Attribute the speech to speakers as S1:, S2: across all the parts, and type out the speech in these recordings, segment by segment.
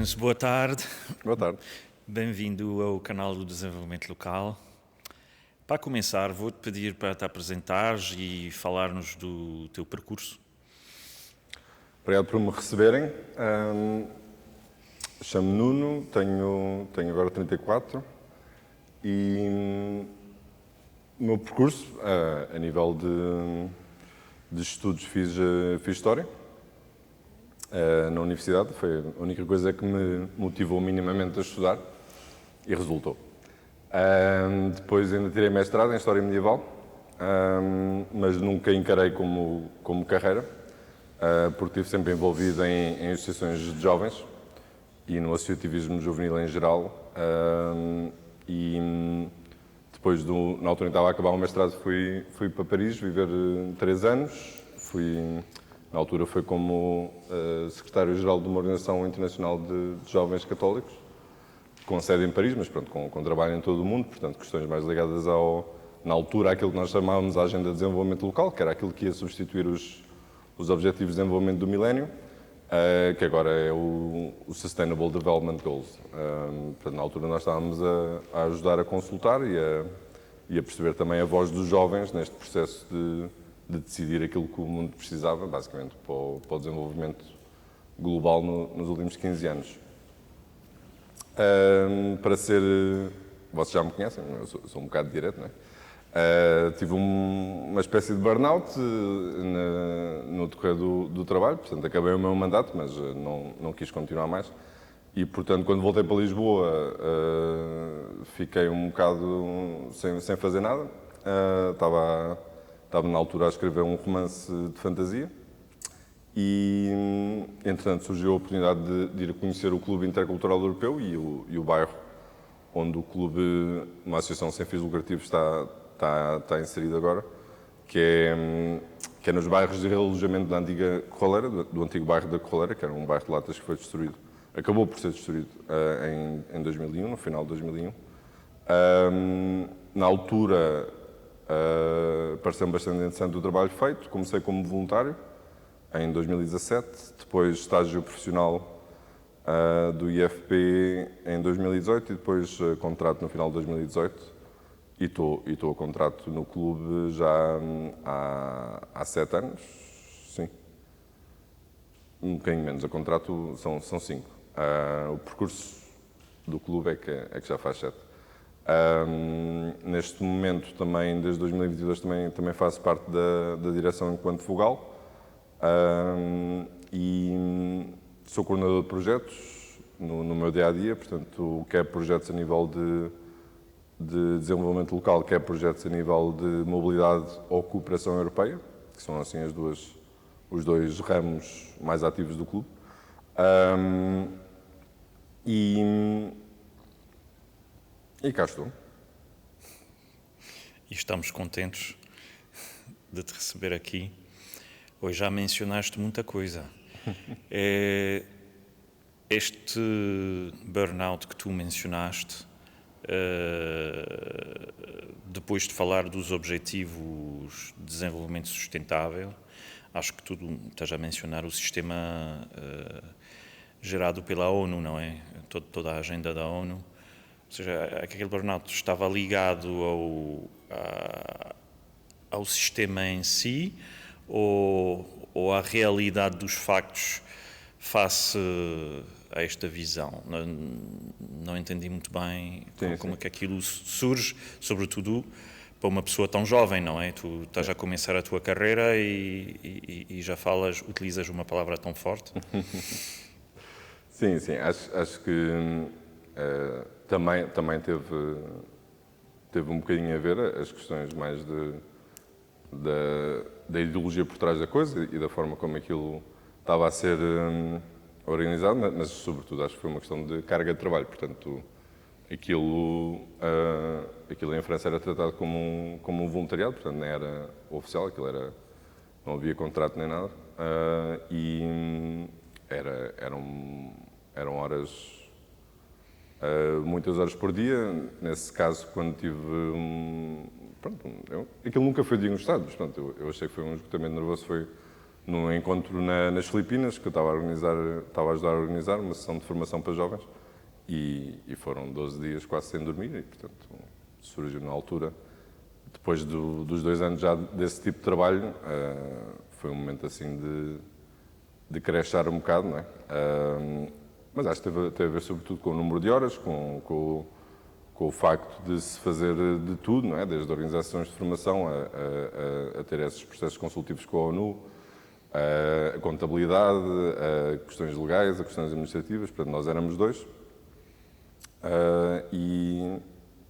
S1: Lourenço, boa tarde.
S2: Boa tarde.
S1: Bem-vindo ao canal do Desenvolvimento Local. Para começar, vou-te pedir para te apresentares e falar-nos do teu percurso.
S2: Obrigado por me receberem. Chamo-me Nuno, tenho agora 34 e o meu percurso, a nível de estudos, fiz História na universidade. Foi a única coisa que me motivou minimamente a estudar e resultou. Depois ainda tirei mestrado em História Medieval, mas nunca encarei como carreira, porque estive sempre envolvido em associações de jovens e no associativismo juvenil em geral. E depois, na altura em que estava a acabar o mestrado, fui para Paris viver 3 anos. Na altura foi como secretário-geral de uma organização internacional de jovens católicos, com sede em Paris, mas pronto, com trabalho em todo o mundo, portanto, questões mais ligadas na altura, àquilo que nós chamávamos a Agenda de Desenvolvimento Local, que era aquilo que ia substituir os Objetivos de Desenvolvimento do Milénio, que agora é o Sustainable Development Goals. Portanto, na altura nós estávamos a ajudar a consultar e a perceber também a voz dos jovens neste processo de decidir aquilo que o mundo precisava, basicamente, para o desenvolvimento global nos últimos 15 anos. Vocês já me conhecem, eu sou um bocado direto, não é? Tive uma espécie de burnout no decorrer do trabalho, portanto acabei o meu mandato, mas não quis continuar mais. E, portanto, quando voltei para Lisboa, fiquei um bocado sem fazer nada. Estava na altura a escrever um romance de fantasia e, entretanto, surgiu a oportunidade de ir conhecer o Clube Intercultural Europeu e o bairro onde o clube, uma associação sem fins lucrativos, está inserido agora, que é nos bairros de realojamento da antiga Corraleira, do antigo bairro da Corraleira, que era um bairro de latas que foi destruído. Acabou por ser destruído em 2001, no final de 2001. Na altura, pareceu-me bastante interessante o trabalho feito. Comecei como voluntário em 2017, depois estágio profissional do IFP em 2018 e depois contrato no final de 2018 e estou a contrato no clube já há 7 anos, sim, um bocadinho menos, a contrato são 5. O percurso do clube é que já faz 7. Neste momento, também, desde 2022, também faço parte da direção enquanto vogal e sou coordenador de projetos no meu dia-a-dia, portanto, quer projetos a nível de desenvolvimento local, quer projetos a nível de mobilidade ou cooperação europeia, que são assim os dois ramos mais ativos do clube. E cá estou.
S1: E estamos contentes de te receber aqui. Hoje já mencionaste muita coisa. Este burnout que tu mencionaste, depois de falar dos Objetivos de Desenvolvimento Sustentável, acho que tu estás a mencionar o sistema gerado pela ONU, não é? Toda a agenda da ONU. Ou seja, aquele burnout estava ligado ao sistema em si ou à realidade dos factos face a esta visão? Não entendi muito bem como é que aquilo surge, sobretudo para uma pessoa tão jovem, não é? Tu estás a começar a tua carreira e já utilizas uma palavra tão forte.
S2: Sim, acho que também teve um bocadinho a ver as questões mais da ideologia por trás da coisa e da forma como aquilo estava a ser organizado, mas sobretudo acho que foi uma questão de carga de trabalho. Portanto, aquilo em França era tratado como um voluntariado, portanto nem era oficial, não havia contrato nem nada, e eram horas, muitas horas por dia. Nesse caso, quando tive aquilo nunca foi diagnosticado, mas pronto, eu achei que foi um esgotamento nervoso, num encontro nas Filipinas, que eu estava a ajudar a organizar uma sessão de formação para jovens, e foram 12 dias quase sem dormir, e portanto surgiu na altura, depois dos 2 anos já desse tipo de trabalho, foi um momento assim de crechar um bocado, não é? Mas acho que teve a ver sobretudo com o número de horas, com o facto de se fazer de tudo, não é? Desde organizações de formação a ter esses processos consultivos com a ONU, a contabilidade, a questões legais, a questões administrativas. Portanto, nós éramos 2 e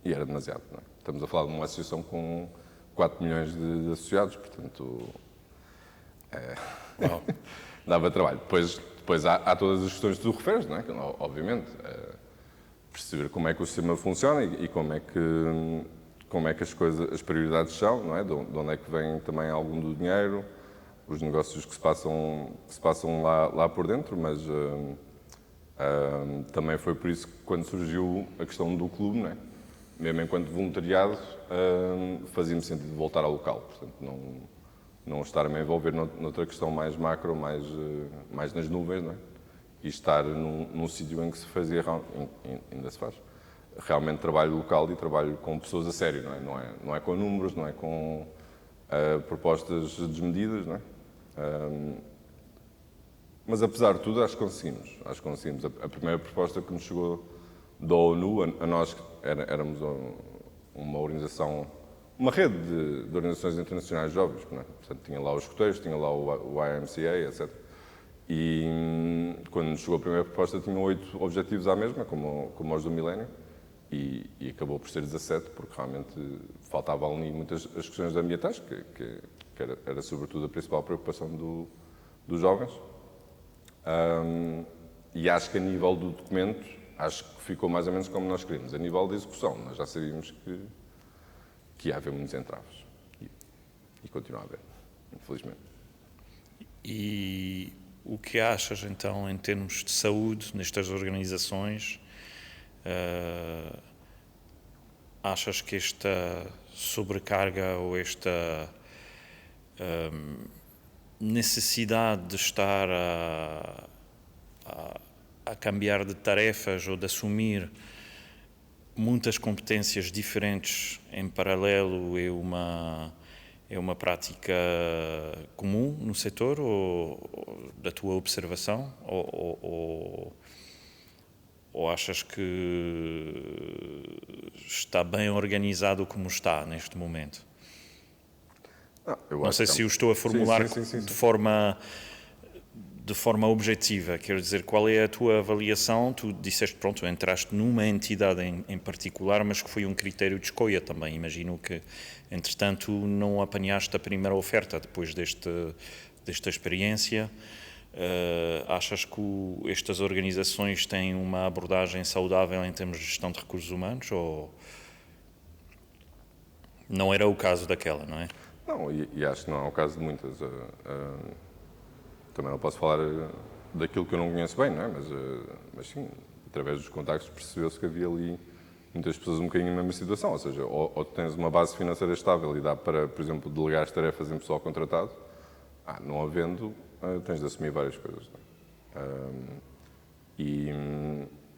S2: era demasiado, não é? Estamos a falar de uma associação com 4 milhões de associados, portanto, dava trabalho. Depois há todas as questões que tu referes, não é? Que, obviamente, perceber como é que o sistema funciona e como é que as prioridades são, não é? De onde é que vem também algum do dinheiro, os negócios que se passam lá por dentro, mas também foi por isso que quando surgiu a questão do clube, não é? Mesmo enquanto voluntariado, fazia-me sentido voltar ao local, portanto não estar-me a envolver noutra questão mais macro, mais nas nuvens, não é? E estar num sítio em que se fazia, ainda se faz, realmente trabalho local e trabalho com pessoas a sério, não é com números, não é com propostas desmedidas, não é? Mas apesar de tudo, acho que conseguimos. A primeira proposta que nos chegou da ONU, a nós éramos uma organização, uma rede de organizações internacionais de jovens, não é? Portanto, tinha lá os escoteiros, tinha lá o IMCA, etc. E quando nos chegou a primeira proposta tinha 8 objetivos à mesma, como os do milénio, e acabou por ser 17, porque realmente faltavam ali muitas as questões ambientais, que era sobretudo a principal preocupação dos jovens. E acho que a nível do documento, acho que ficou mais ou menos como nós queríamos. A nível da execução, nós já sabíamos que ia haver muitos entraves. E continua a haver, infelizmente.
S1: E o que achas, então, em termos de saúde nestas organizações? Achas que esta sobrecarga ou esta necessidade de estar a cambiar de tarefas ou de assumir muitas competências diferentes em paralelo é uma prática comum no setor, ou da tua observação, ou achas que está bem organizado como está neste momento? Não sei se o estou a formular
S2: sim.
S1: de forma objetiva. Quero dizer, qual é a tua avaliação? Tu disseste, pronto, entraste numa entidade em particular, mas que foi um critério de escolha também. Imagino que, entretanto, não apanhaste a primeira oferta depois desta experiência. Achas que estas organizações têm uma abordagem saudável em termos de gestão de recursos humanos, ou não era o caso daquela, não é?
S2: Não, e acho que não é o caso de muitas. Também não posso falar daquilo que eu não conheço bem, não é? Mas sim, através dos contactos percebeu-se que havia ali muitas pessoas um bocadinho na mesma situação, ou seja, ou tens uma base financeira estável e dá para, por exemplo, delegar as tarefas em pessoal contratado, não havendo, tens de assumir várias coisas. Não é? E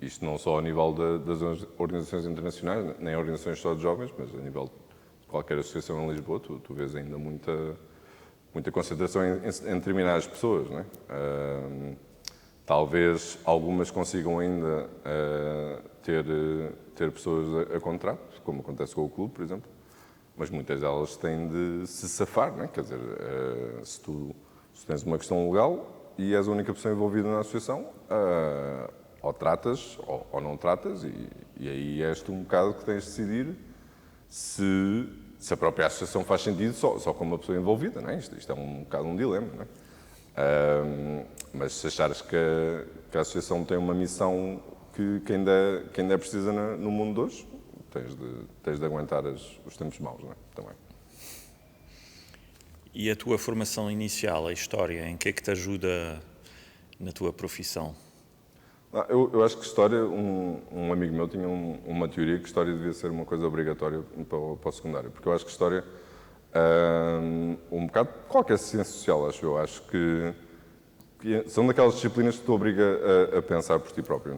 S2: isto não só a nível das organizações internacionais, nem organizações só de jovens, mas a nível de qualquer associação em Lisboa, tu vês ainda muita concentração em determinadas pessoas, não é? Talvez algumas consigam ainda ter pessoas a contrato, como acontece com o clube, por exemplo, mas muitas delas têm de se safar, não é? Quer dizer, se tu tens uma questão legal e és a única pessoa envolvida na associação, ou tratas ou não tratas, e aí és tu um bocado que tens de decidir se a própria associação faz sentido só com uma pessoa envolvida, não é? Isto é um bocado um dilema, não é? Mas se achares que a associação tem uma missão que ainda é precisa no mundo de hoje, tens de aguentar os tempos maus, não é? Também.
S1: E a tua formação inicial, a história, em que é que te ajuda na tua profissão?
S2: Eu acho que história, um amigo meu tinha uma teoria que história devia ser uma coisa obrigatória para o secundário, porque eu acho que história Um bocado qualquer ciência social, acho eu. Acho que são daquelas disciplinas que te obriga a pensar por ti próprio.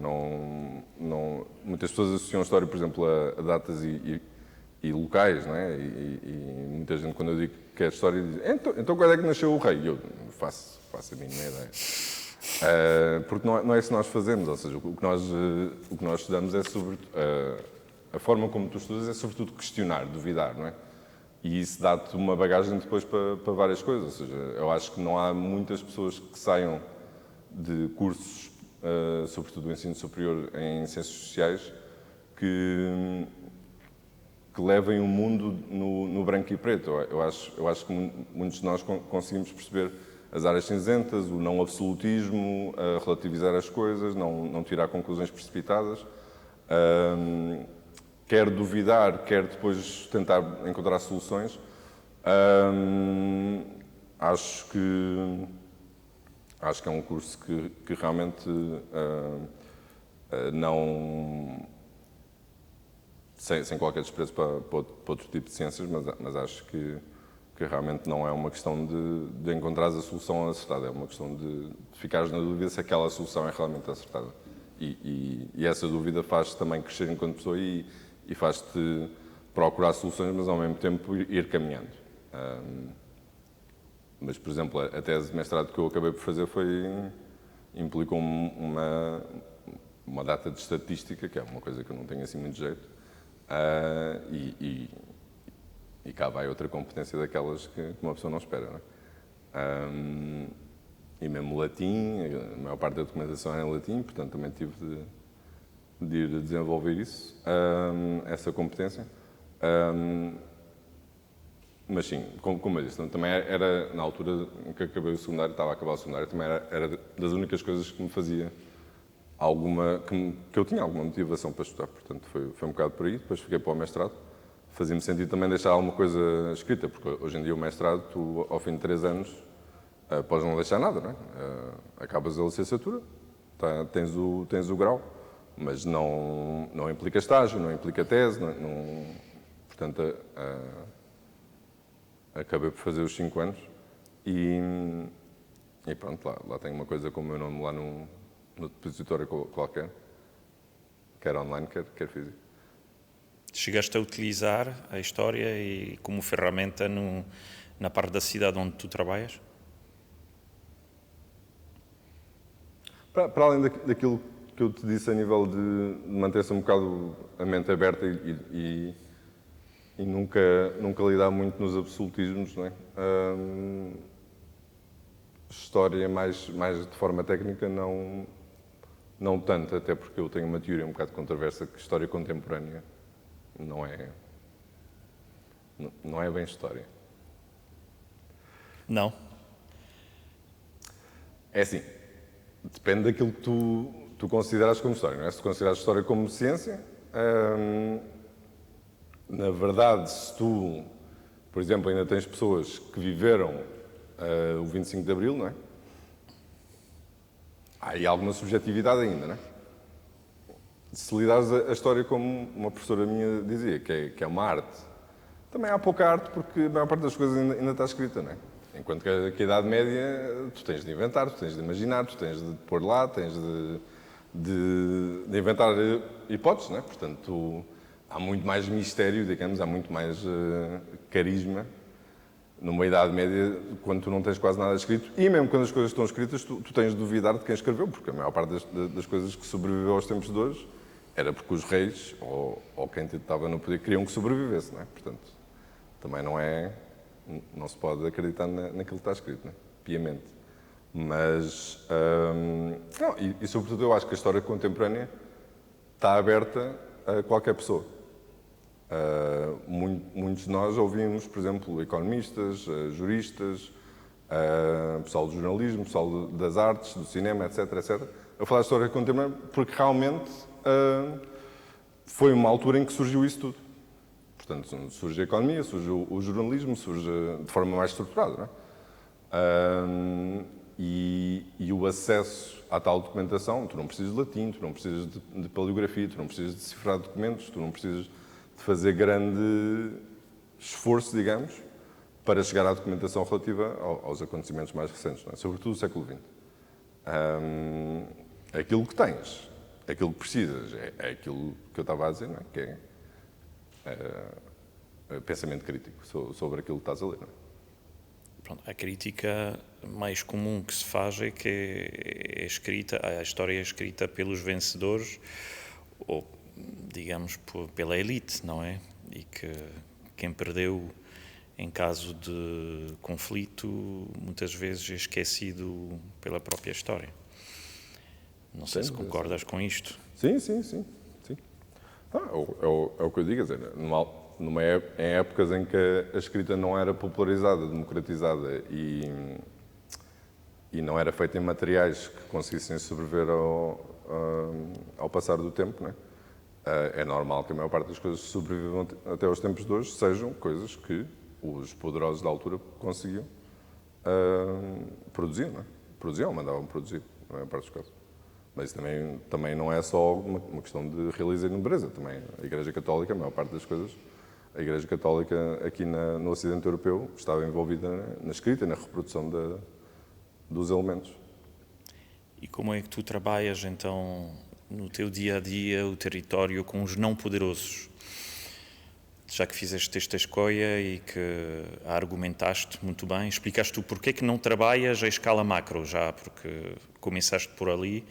S2: Muitas pessoas associam a história, por exemplo, a datas e locais, não é? E muita gente, quando eu digo que é história, diz: então quando é que nasceu o rei? E eu faço a mínima ideia. Porque não é isso que nós fazemos, ou seja, o que nós estudamos é sobre a forma como tu estudas é sobretudo questionar, duvidar, não é? E isso dá-te uma bagagem depois para várias coisas. Ou seja, eu acho que não há muitas pessoas que saiam de cursos, sobretudo do ensino superior em ciências sociais, que levem o mundo no branco e preto. Eu acho que muitos de nós conseguimos perceber as áreas cinzentas, o não absolutismo, relativizar as coisas, não tirar conclusões precipitadas. Quer duvidar, quer depois tentar encontrar soluções. Acho que é um curso que realmente não... Sem qualquer desprezo para outro tipo de ciências, mas acho que realmente não é uma questão de encontrares a solução acertada, é uma questão de ficares na dúvida se aquela solução é realmente acertada. E essa dúvida faz-te também crescer enquanto pessoa e faz-te procurar soluções, mas ao mesmo tempo ir caminhando. Mas, por exemplo, a tese de mestrado que eu acabei por fazer implicou uma data de estatística, que é uma coisa que eu não tenho assim muito jeito, e cá vai outra competência daquelas que uma pessoa não espera, não é? E mesmo latim, a maior parte da documentação é em latim, portanto também tive de ir desenvolver isso, essa competência. Mas sim, como eu disse, também era na altura em que acabei o secundário, estava a acabar o secundário, também era das únicas coisas que me fazia que eu tinha alguma motivação para estudar, portanto foi um bocado por aí. Depois fiquei para o mestrado. Fazia-me sentido também deixar alguma coisa escrita, porque hoje em dia o mestrado, tu ao fim de 3 anos, podes não deixar nada, não é? Acabas a licenciatura, tens o grau, mas não implica estágio, não implica tese, portanto, acabei por fazer os 5 anos e pronto, lá tenho uma coisa com o meu nome lá no depositório qualquer, quer online, quer físico.
S1: Chegaste a utilizar a história e como ferramenta na parte da cidade onde tu trabalhas?
S2: Para além daquilo que eu te disse a nível de manter-se um bocado a mente aberta e nunca lidar muito nos absolutismos, não é? História mais de forma técnica não tanto, até porque eu tenho uma teoria um bocado controversa que história contemporânea não é bem história.
S1: Não?
S2: É assim, depende daquilo que tu consideras como história, não é? Se tu consideras história como ciência, na verdade, se tu, por exemplo, ainda tens pessoas que viveram o 25 de Abril, não é? Há aí alguma subjetividade ainda, não é? Se lidares a história como uma professora minha dizia, que é uma arte, também há pouca arte porque a maior parte das coisas ainda está escrita, não é? Enquanto que a Idade Média, tu tens de inventar, tu tens de imaginar, tu tens de pôr lá, tens de inventar hipóteses, não é? Portanto, há muito mais mistério, digamos, há muito mais carisma numa Idade Média, quando tu não tens quase nada escrito, e mesmo quando as coisas estão escritas, tu tens de duvidar de quem escreveu, porque a maior parte das coisas que sobreviveu aos tempos de hoje era porque os reis, ou quem estava no poder, queriam que sobrevivesse, não é? Portanto, também não se pode acreditar naquilo que está escrito, não é? Piamente. Mas, e sobretudo eu acho que a história contemporânea está aberta a qualquer pessoa. Muitos de nós ouvimos, por exemplo, economistas, juristas, pessoal do jornalismo, pessoal das artes, do cinema, etc., a falar de história contemporânea, porque realmente foi uma altura em que surgiu isso tudo. Portanto, surge a economia, surge o jornalismo, surge de forma mais estruturada, não é? E o acesso à tal documentação, tu não precisas de latim, tu não precisas de paleografia, tu não precisas de decifrar documentos, tu não precisas de fazer grande esforço, digamos, para chegar à documentação relativa aos acontecimentos mais recentes, não é? Sobretudo do século XX. Aquilo que tens, aquilo que precisas, é aquilo que eu estava a dizer, não é? Que é pensamento crítico sobre aquilo que estás a ler. Não é?
S1: Pronto, a crítica mais comum que se faz é que a história é escrita pelos vencedores ou, digamos, pela elite, não é? E que quem perdeu em caso de conflito muitas vezes é esquecido pela própria história. Não sei se concordas com isto.
S2: Sim. É o que eu digo, quer dizer, em épocas em que a escrita não era popularizada, democratizada e não era feita em materiais que conseguissem sobreviver ao passar do tempo, não é? É normal que a maior parte das coisas que sobrevivam até aos tempos de hoje sejam coisas que os poderosos da altura conseguiam produzir, não é? Produziam, mandavam produzir, na maior parte dos casos. Mas isso também não é só uma questão de realeza e nobreza. Também a Igreja Católica, a maior parte das coisas, a Igreja Católica aqui no Ocidente Europeu estava envolvida na escrita e na reprodução dos elementos.
S1: E como é que tu trabalhas, então, no teu dia-a-dia, o território com os não-poderosos? Já que fizeste esta escolha e que a argumentaste muito bem, explicaste-te o porquê que não trabalhas a escala macro já, porque começaste por ali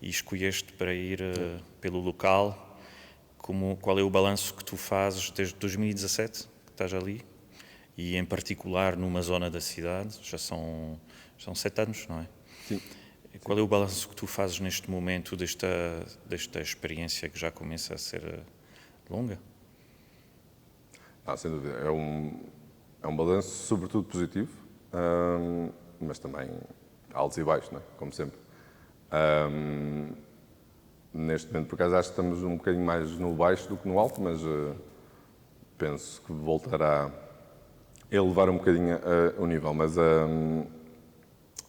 S1: e escolheste para ir pelo local. Qual é o balanço que tu fazes desde 2017, que estás ali, e em particular numa zona da cidade, já são 7 anos, não é?
S2: Sim.
S1: Qual é o balanço que tu fazes neste momento desta experiência que já começa a ser longa?
S2: Sem dúvida. É um balanço sobretudo positivo, mas também altos e baixos, não é? Como sempre. Neste momento, por acaso, acho que estamos um bocadinho mais no baixo do que no alto, mas penso que voltará a elevar um bocadinho o nível. Mas,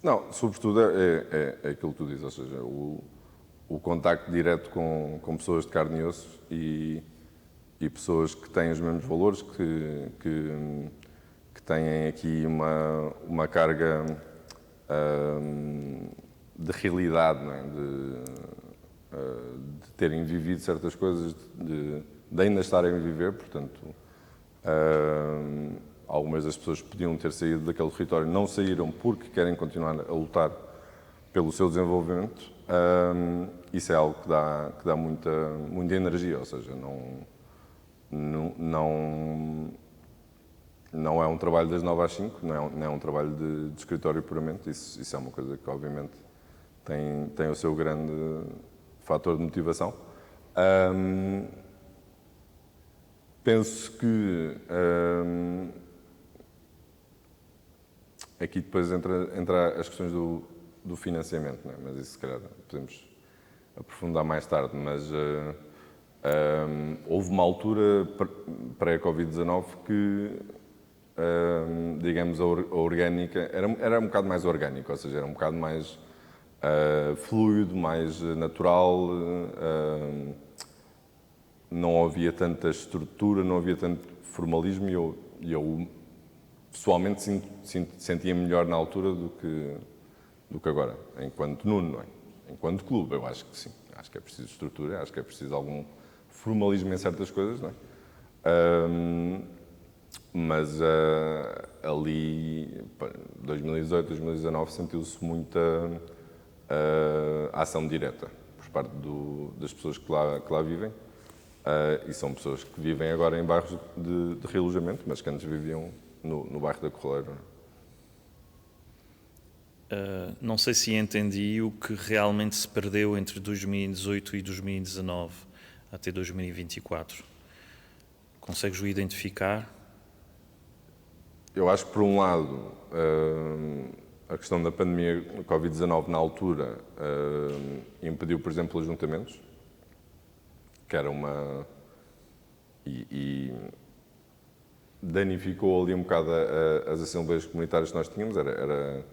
S2: não, sobretudo é aquilo que tu dizes, ou seja, o contacto direto com pessoas de carne e osso e pessoas que têm os mesmos valores, que têm aqui uma carga de realidade, não é? De terem vivido certas coisas, de ainda estarem a viver, portanto, algumas das pessoas que podiam ter saído daquele território não saíram porque querem continuar a lutar pelo seu desenvolvimento. Isso é algo que dá muita energia, ou seja, não é um trabalho das 9 às 5, não é um trabalho de escritório puramente, isso é uma coisa que obviamente tem o seu grande fator de motivação. Penso que aqui depois entra as questões do financiamento, não é? Mas isso se calhar podemos aprofundar mais tarde, mas houve uma altura pré-Covid-19 que, digamos, a orgânica era um bocado mais orgânica, ou seja, era um bocado mais fluido, mais natural, não havia tanta estrutura, não havia tanto formalismo e eu pessoalmente sentia melhor na altura do que agora, enquanto Nuno, não é? Enquanto clube, eu acho que sim. Acho que é preciso estrutura, acho que é preciso algum formalismo em certas coisas, não é? Mas ali, 2018, 2019, sentiu-se muita ação direta por parte das pessoas que lá vivem. E são pessoas que vivem agora em bairros de realojamento, mas que antes viviam no bairro da Corraleira.
S1: Não sei se entendi o que realmente se perdeu entre 2018 e 2019 até 2024. Consegues o identificar?
S2: Eu acho que, por um lado, a questão da pandemia Covid-19 na altura impediu, por exemplo, ajuntamentos, que era e danificou ali um bocado as assembleias comunitárias que nós tínhamos. Era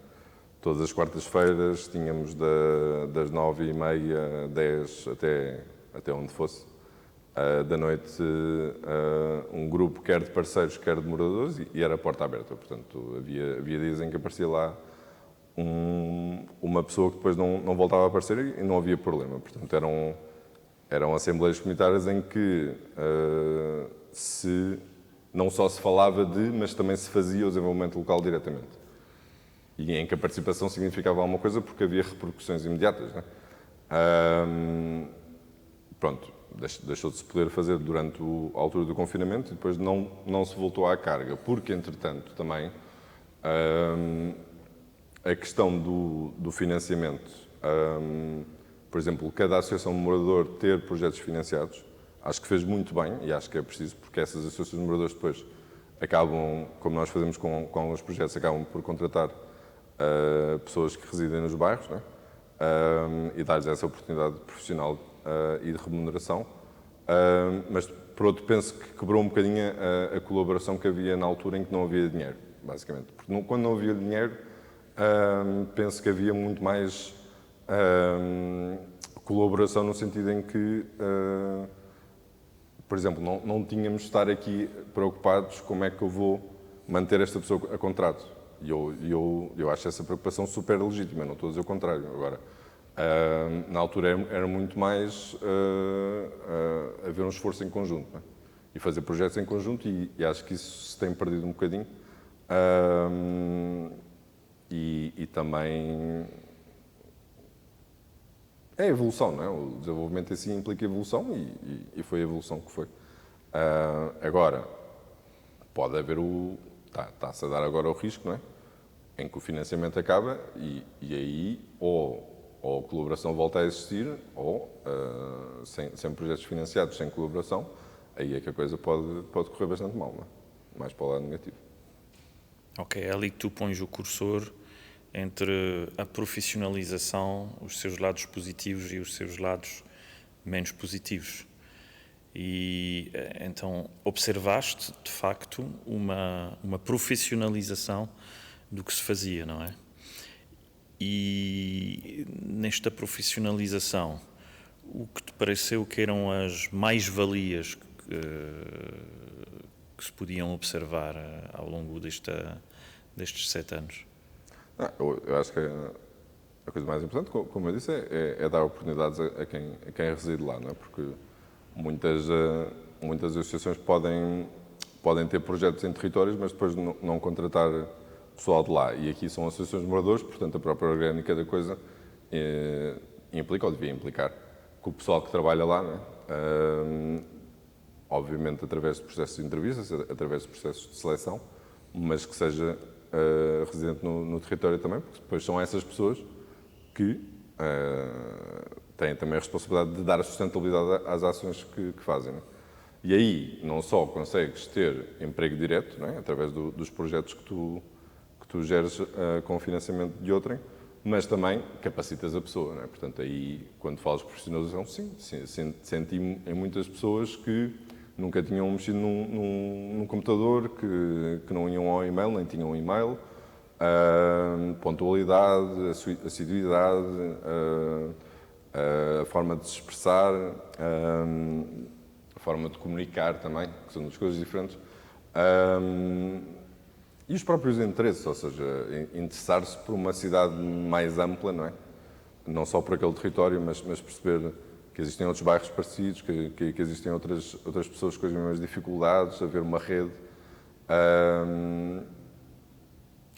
S2: todas as quartas-feiras, tínhamos das 9h30, 10 até onde fosse, da noite um grupo quer de parceiros, quer de moradores, e era a porta aberta. Portanto, havia dias em que aparecia lá uma pessoa que depois não voltava a aparecer e não havia problema. Portanto, eram assembleias comunitárias em que não só se falava mas também se fazia o desenvolvimento local diretamente. E em que a participação significava alguma coisa porque havia repercussões imediatas. Não é? Pronto, deixou de se poder fazer durante a altura do confinamento e depois não se voltou à carga, porque, entretanto, também a questão do financiamento, por exemplo, cada associação de morador ter projetos financiados, acho que fez muito bem e acho que é preciso, porque essas associações de moradores depois acabam, como nós fazemos com alguns projetos, acabam por contratar pessoas que residem nos bairros, não é? E dar-lhes essa oportunidade profissional e de remuneração. Mas, por outro, penso que quebrou um bocadinho a colaboração que havia na altura em que não havia dinheiro, basicamente. Porque quando não havia dinheiro, penso que havia muito mais colaboração no sentido em que, por exemplo, não tínhamos de estar aqui preocupados como é que eu vou manter esta pessoa a contrato. E eu acho essa preocupação super legítima, não estou a dizer o contrário. Agora, na altura era muito mais haver um esforço em conjunto, não é? E fazer projetos em conjunto, e acho que isso se tem perdido um bocadinho. E também é evolução, não é? O desenvolvimento em si implica evolução e foi a evolução que foi. Agora, pode haver está-se a dar agora o risco, não é? Em que o financiamento acaba e aí ou a colaboração volta a existir ou sem projetos financiados, sem colaboração, aí é que a coisa pode correr bastante mal, não é? Mais para o lado negativo.
S1: Ok, é ali que tu pões o cursor entre a profissionalização, os seus lados positivos e os seus lados menos positivos. E então observaste, de facto, uma profissionalização do que se fazia, não é? E nesta profissionalização, o que te pareceu que eram as mais-valias que se podiam observar ao longo destes 7 anos?
S2: Eu acho que a coisa mais importante, como eu disse, é dar oportunidades a quem reside lá, não é? Porque muitas associações podem ter projetos em territórios, mas depois não contratar pessoal de lá. E aqui são associações de moradores, portanto a própria orgânica da coisa implica, ou devia implicar, que o pessoal que trabalha lá, não é? Obviamente através de processos de entrevistas, através de processos de seleção, mas que seja residente no território também, porque depois são essas pessoas que têm também a responsabilidade de dar a sustentabilidade às ações que fazem. Não é? E aí não só consegues ter emprego direto, não é? Através dos projetos que tu geres com o financiamento de outrem, mas também capacitas a pessoa. Não é? Portanto, aí, quando falas de profissionalização, sim, senti em muitas pessoas que nunca tinham mexido num computador, que não iam ao e-mail, nem tinham um e-mail, pontualidade, assiduidade, a forma de se expressar, a forma de comunicar também, que são duas coisas diferentes. E os próprios interesses, ou seja, interessar-se por uma cidade mais ampla, não é? Não só por aquele território, mas perceber que existem outros bairros parecidos, que existem outras pessoas com as mesmas dificuldades, haver uma rede.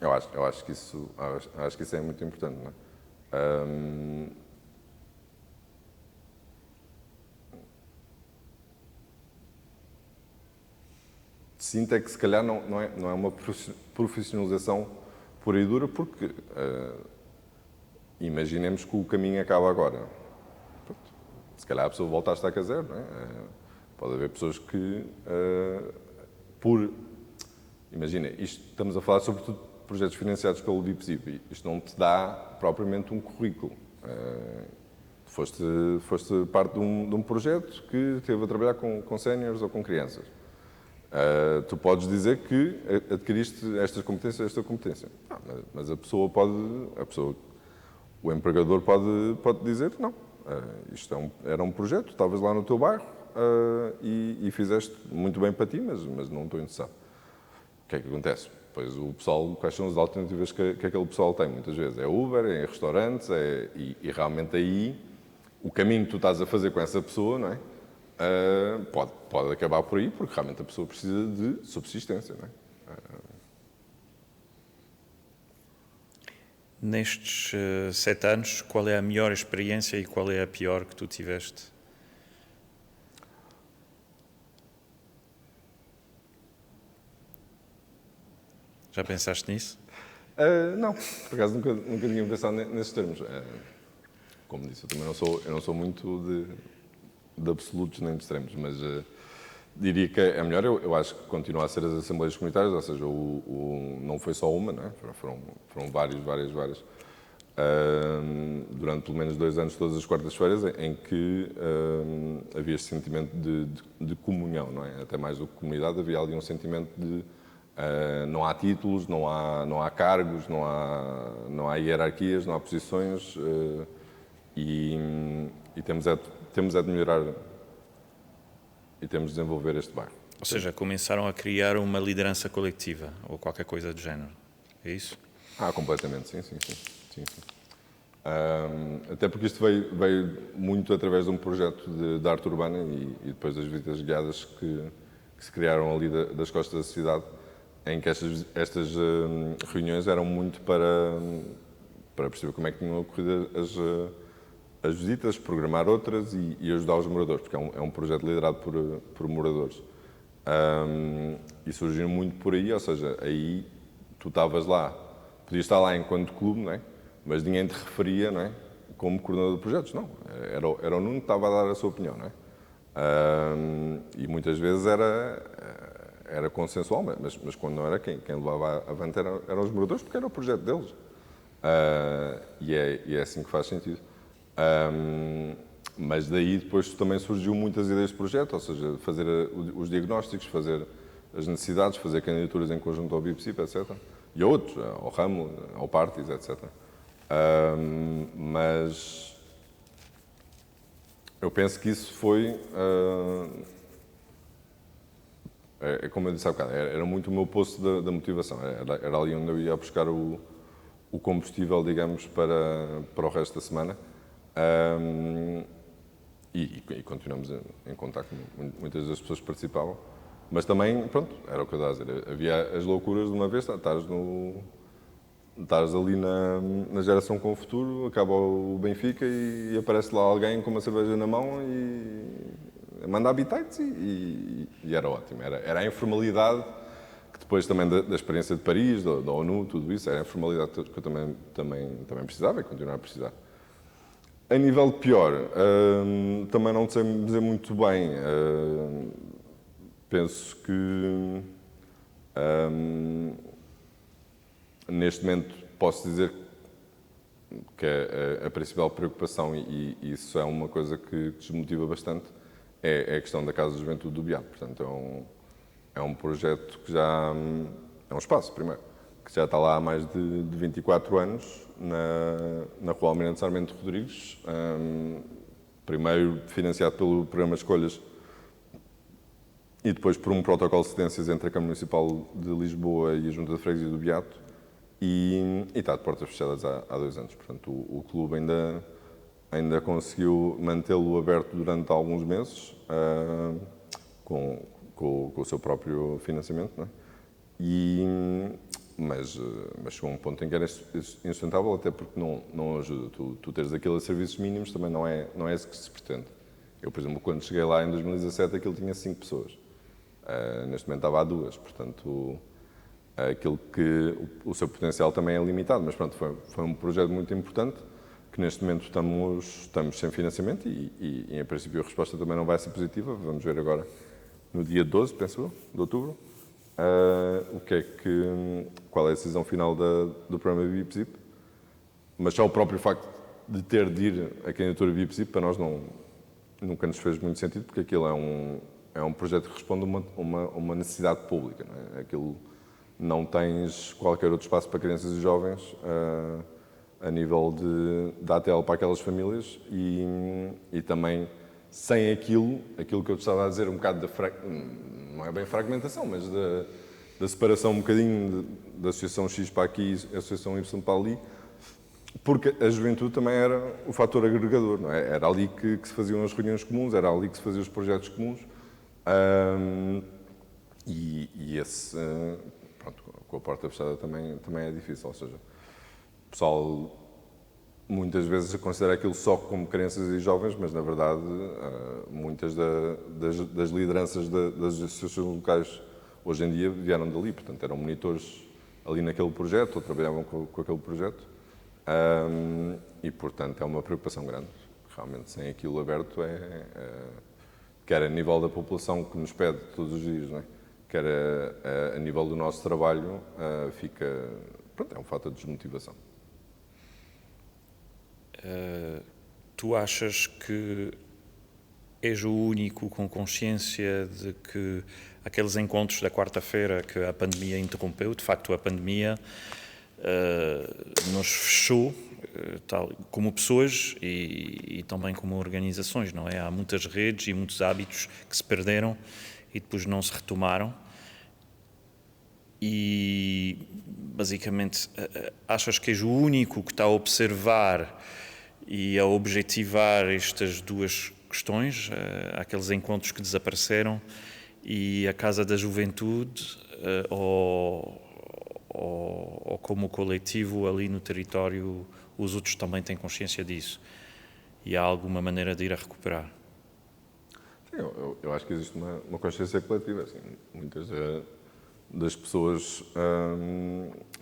S2: Eu acho que isso é muito importante, não é? Sinto é que se calhar não é uma profissionalização pura e dura, porque imaginemos que o caminho acaba agora. Pronto. Se calhar a pessoa volta a estar a zero, não é? Pode haver pessoas que, imagina, estamos a falar sobretudo de projetos financiados pelo BIPSIP, isto não te dá propriamente um currículo. Foste parte de um projeto que esteve a trabalhar com séniores ou com crianças. Tu podes dizer que adquiriste esta competência. Mas o empregador pode dizer que não. Isto era um projeto, estavas lá no teu bairro, e fizeste muito bem para ti, mas não estou interessado. O que é que acontece? Pois o pessoal, quais são as alternativas que aquele pessoal tem? Muitas vezes é Uber, é restaurantes, e realmente aí o caminho que tu estás a fazer com essa pessoa, não é? Pode acabar por aí, porque realmente a pessoa precisa de subsistência, não é?
S1: Nestes 7 anos, qual é a melhor experiência e qual é a pior que tu tiveste? Já pensaste nisso?
S2: Não, por acaso nunca tinha pensado nesses termos. Como disse, eu também não sou muito de absolutos nem de extremos, mas diria que é melhor. Eu acho que continua a ser as assembleias comunitárias, ou seja, não foi só uma, não é? Foram várias. Durante pelo menos 2 anos, todas as quartas-feiras, em que havia este sentimento de comunhão, não é? Até mais do que comunidade, havia ali um sentimento de não há títulos, não há cargos, não há hierarquias, não há posições, e temos de melhorar e temos de desenvolver este bairro.
S1: Ou seja, começaram a criar uma liderança coletiva ou qualquer coisa do género. É isso?
S2: Completamente, sim. Até porque isto veio muito através de um projeto de arte urbana e depois das visitas guiadas que se criaram ali das costas da cidade, em que estas reuniões eram muito para perceber como é que tinham ocorrido as visitas, programar outras e ajudar os moradores, porque é um projeto liderado por moradores. E surgiram muito por aí, ou seja, aí tu estavas lá, podias estar lá enquanto clube, não é? Mas ninguém te referia, não é? Como coordenador de projetos, não. Era o Nuno que estava a dar a sua opinião, não é? E muitas vezes era consensual, mas quando não era, quem levava avante eram os moradores, porque era o projeto deles. E é assim que faz sentido. Mas daí depois também surgiu muitas ideias de projeto, ou seja, fazer os diagnósticos, fazer as necessidades, fazer candidaturas em conjunto ao BIPSIP, etc. E a outros, ao ramo, ao Partis, etc. Mas eu penso que isso foi, como eu disse há bocado, era muito o meu poço da motivação, era ali onde eu ia buscar o combustível, digamos, para o resto da semana. E continuamos em contacto com muitas das pessoas que participavam, mas também, pronto, era o que eu estava a dizer, havia as loucuras de uma vez, estás ali na geração com o futuro, acaba o Benfica e aparece lá alguém com uma cerveja na mão e manda habitites e era ótimo. Era a informalidade que depois também da experiência de Paris, da ONU, tudo isso, era a informalidade que eu também precisava e continuar a precisar. A nível de pior, também não sei dizer muito bem. Penso que neste momento posso dizer que a principal preocupação, e isso é uma coisa que desmotiva bastante, é a questão da Casa de Juventude do Beato. Portanto, é um projeto que já é um espaço, primeiro, que já está lá há mais de 24 anos, na Rua Almirante Sarmento Rodrigues, primeiro financiado pelo Programa Escolhas e depois por um protocolo de cedências entre a Câmara Municipal de Lisboa e a Junta de Freguesia do Beato, e está de portas fechadas há 2 anos. Portanto, o clube ainda conseguiu mantê-lo aberto durante alguns meses, com o seu próprio financiamento, não é? Mas chegou a um ponto em que era insustentável, até porque não ajuda. Tu teres aquilo a serviços mínimos também não é isso que se pretende. Eu, por exemplo, quando cheguei lá em 2017, aquilo tinha 5 pessoas. Neste momento estava a 2, portanto, aquilo que o seu potencial também é limitado, mas pronto, foi um projeto muito importante, que neste momento estamos sem financiamento e em princípio a resposta também não vai ser positiva. Vamos ver agora, no dia 12, penso eu, de outubro, qual é a decisão final do programa BIPSIP, mas só o próprio facto de ter de ir a candidatura BIPSIP para nós nunca nos fez muito sentido, porque aquilo é um projeto que responde a uma necessidade pública, não é? Aquilo não tens qualquer outro espaço para crianças e jovens a nível de ATL para aquelas famílias e também sem aquilo que eu te estava a dizer, um bocado não é bem fragmentação, mas da separação um bocadinho da Associação X para aqui e a Associação Y para ali, porque a juventude também era o fator agregador, não é? Era ali que se faziam as reuniões comuns, era ali que se faziam os projetos comuns. E esse, pronto, com a porta fechada também é difícil, ou seja, o pessoal muitas vezes considera aquilo só como crianças e jovens, mas na verdade muitas das lideranças das associações locais hoje em dia vieram dali, portanto eram monitores ali naquele projeto ou trabalhavam com aquele projeto e portanto é uma preocupação grande, realmente sem aquilo aberto quer a nível da população que nos pede todos os dias, não é? Quer a nível do nosso trabalho, pronto, é um fato de desmotivação.
S1: Tu achas que és o único com consciência de que aqueles encontros da quarta-feira que a pandemia interrompeu, de facto a pandemia nos fechou tal, como pessoas e também como organizações, não é? Há muitas redes e muitos hábitos que se perderam e depois não se retomaram e basicamente achas que és o único que está a observar e a objetivar estas duas questões, aqueles encontros que desapareceram e a Casa da Juventude ou como coletivo ali no território os outros também têm consciência disso e há alguma maneira de ir a recuperar?
S2: Sim, eu acho que existe uma consciência coletiva. Assim, muitas das pessoas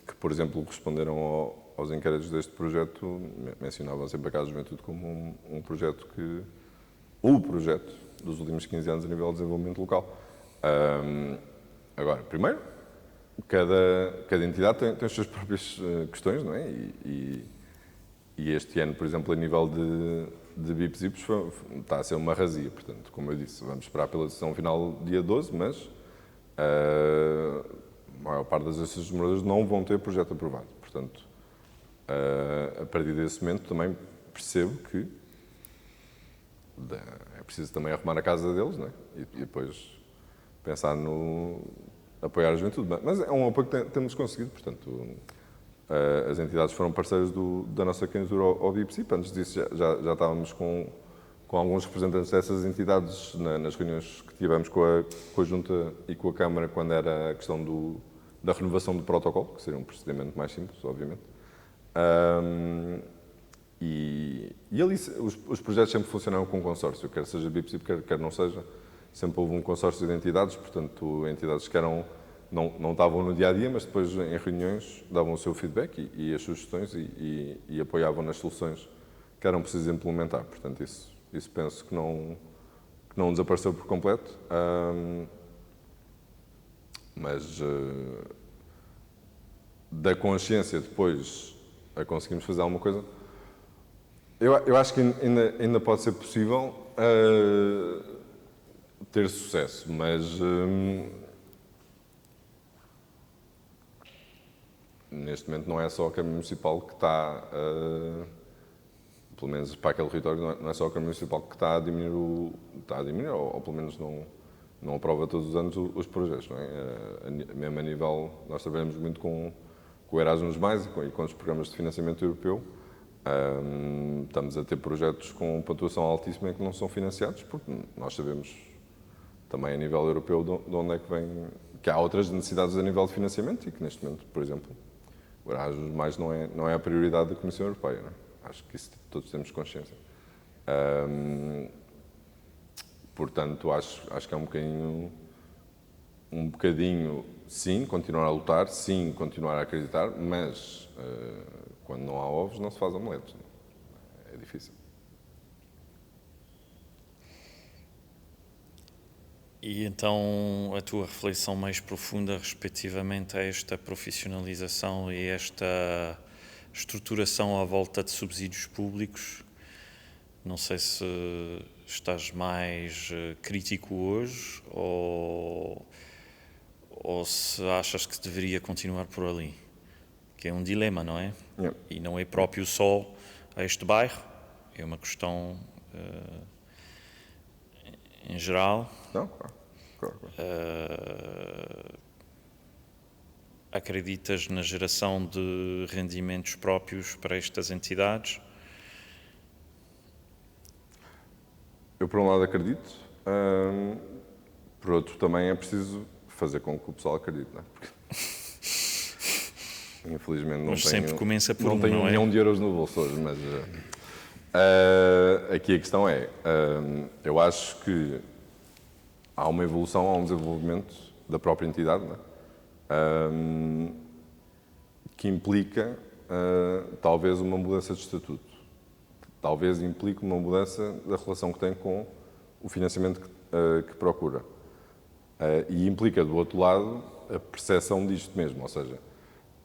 S2: que, por exemplo, responderam aos inquéritos deste projeto mencionavam sempre a Casa da Juventude como um projeto o projeto dos últimos 15 anos a nível de desenvolvimento local. Agora, primeiro, cada entidade tem as suas próprias questões, não é? E este ano, por exemplo, a nível de BIPs e IPs está a ser uma razia. Portanto, como eu disse, vamos esperar pela decisão final dia 12, mas a maior parte das associações de moradores não vão ter projeto aprovado. Portanto, a partir desse momento também percebo que é preciso também arrumar a casa deles, não é? E depois pensar no apoiar a juventude. Mas é um apoio que temos conseguido, portanto, as entidades foram parceiras da nossa candidatura ao BIPSIP. Antes disso já estávamos com alguns representantes dessas entidades nas reuniões que tivemos com a Junta e com a Câmara quando era a questão da renovação do protocolo, que seria um procedimento mais simples, obviamente. E ali os projetos sempre funcionaram com consórcio, quer seja BIPSIP, quer não seja. Sempre houve um consórcio de entidades, portanto, entidades que não estavam no dia-a-dia, mas depois em reuniões davam o seu feedback e as sugestões e apoiavam nas soluções que eram precisas implementar. Portanto, isso penso que não desapareceu por completo, mas da consciência depois a conseguirmos fazer alguma coisa, eu acho que ainda pode ser possível ter sucesso, mas neste momento não é só a Câmara Municipal que está, pelo menos para aquele território, não é só a Câmara Municipal que está a diminuir ou pelo menos não aprova todos os anos os projetos, não é? Mesmo a nível, nós trabalhamos muito com o Erasmus+, e com os programas de financiamento europeu, estamos a ter projetos com pontuação altíssima que não são financiados, porque nós sabemos também a nível europeu de onde é que vem, que há outras necessidades a nível de financiamento e que neste momento, por exemplo, o Erasmus+ não é a prioridade da Comissão Europeia, não é? Acho que isso todos temos consciência. Portanto, acho que é um bocadinho, sim, continuar a lutar, sim, continuar a acreditar, mas quando não há ovos não se faz omeletes. É difícil.
S1: E então a tua reflexão mais profunda respectivamente a esta profissionalização e esta estruturação à volta de subsídios públicos, não sei se estás mais crítico hoje ou se achas que deveria continuar por ali, que é um dilema, não é?
S2: Yeah.
S1: E não é próprio só a este bairro, é uma questão em geral.
S2: Não? Claro.
S1: Acreditas na geração de rendimentos próprios para estas entidades?
S2: Eu, por um lado, acredito. Por outro, também é preciso fazer com que o pessoal acredite, não é? Porque, infelizmente,
S1: Mas sempre começa por
S2: não tenho
S1: não é?
S2: 1 milhão de euros no bolso hoje, mas aqui a questão é, eu acho que há uma evolução, há um desenvolvimento da própria entidade, não é? Que implica talvez uma mudança de estatuto, talvez implique uma mudança da relação que tem com o financiamento que procura. E implica, do outro lado, a percepção disto mesmo, ou seja,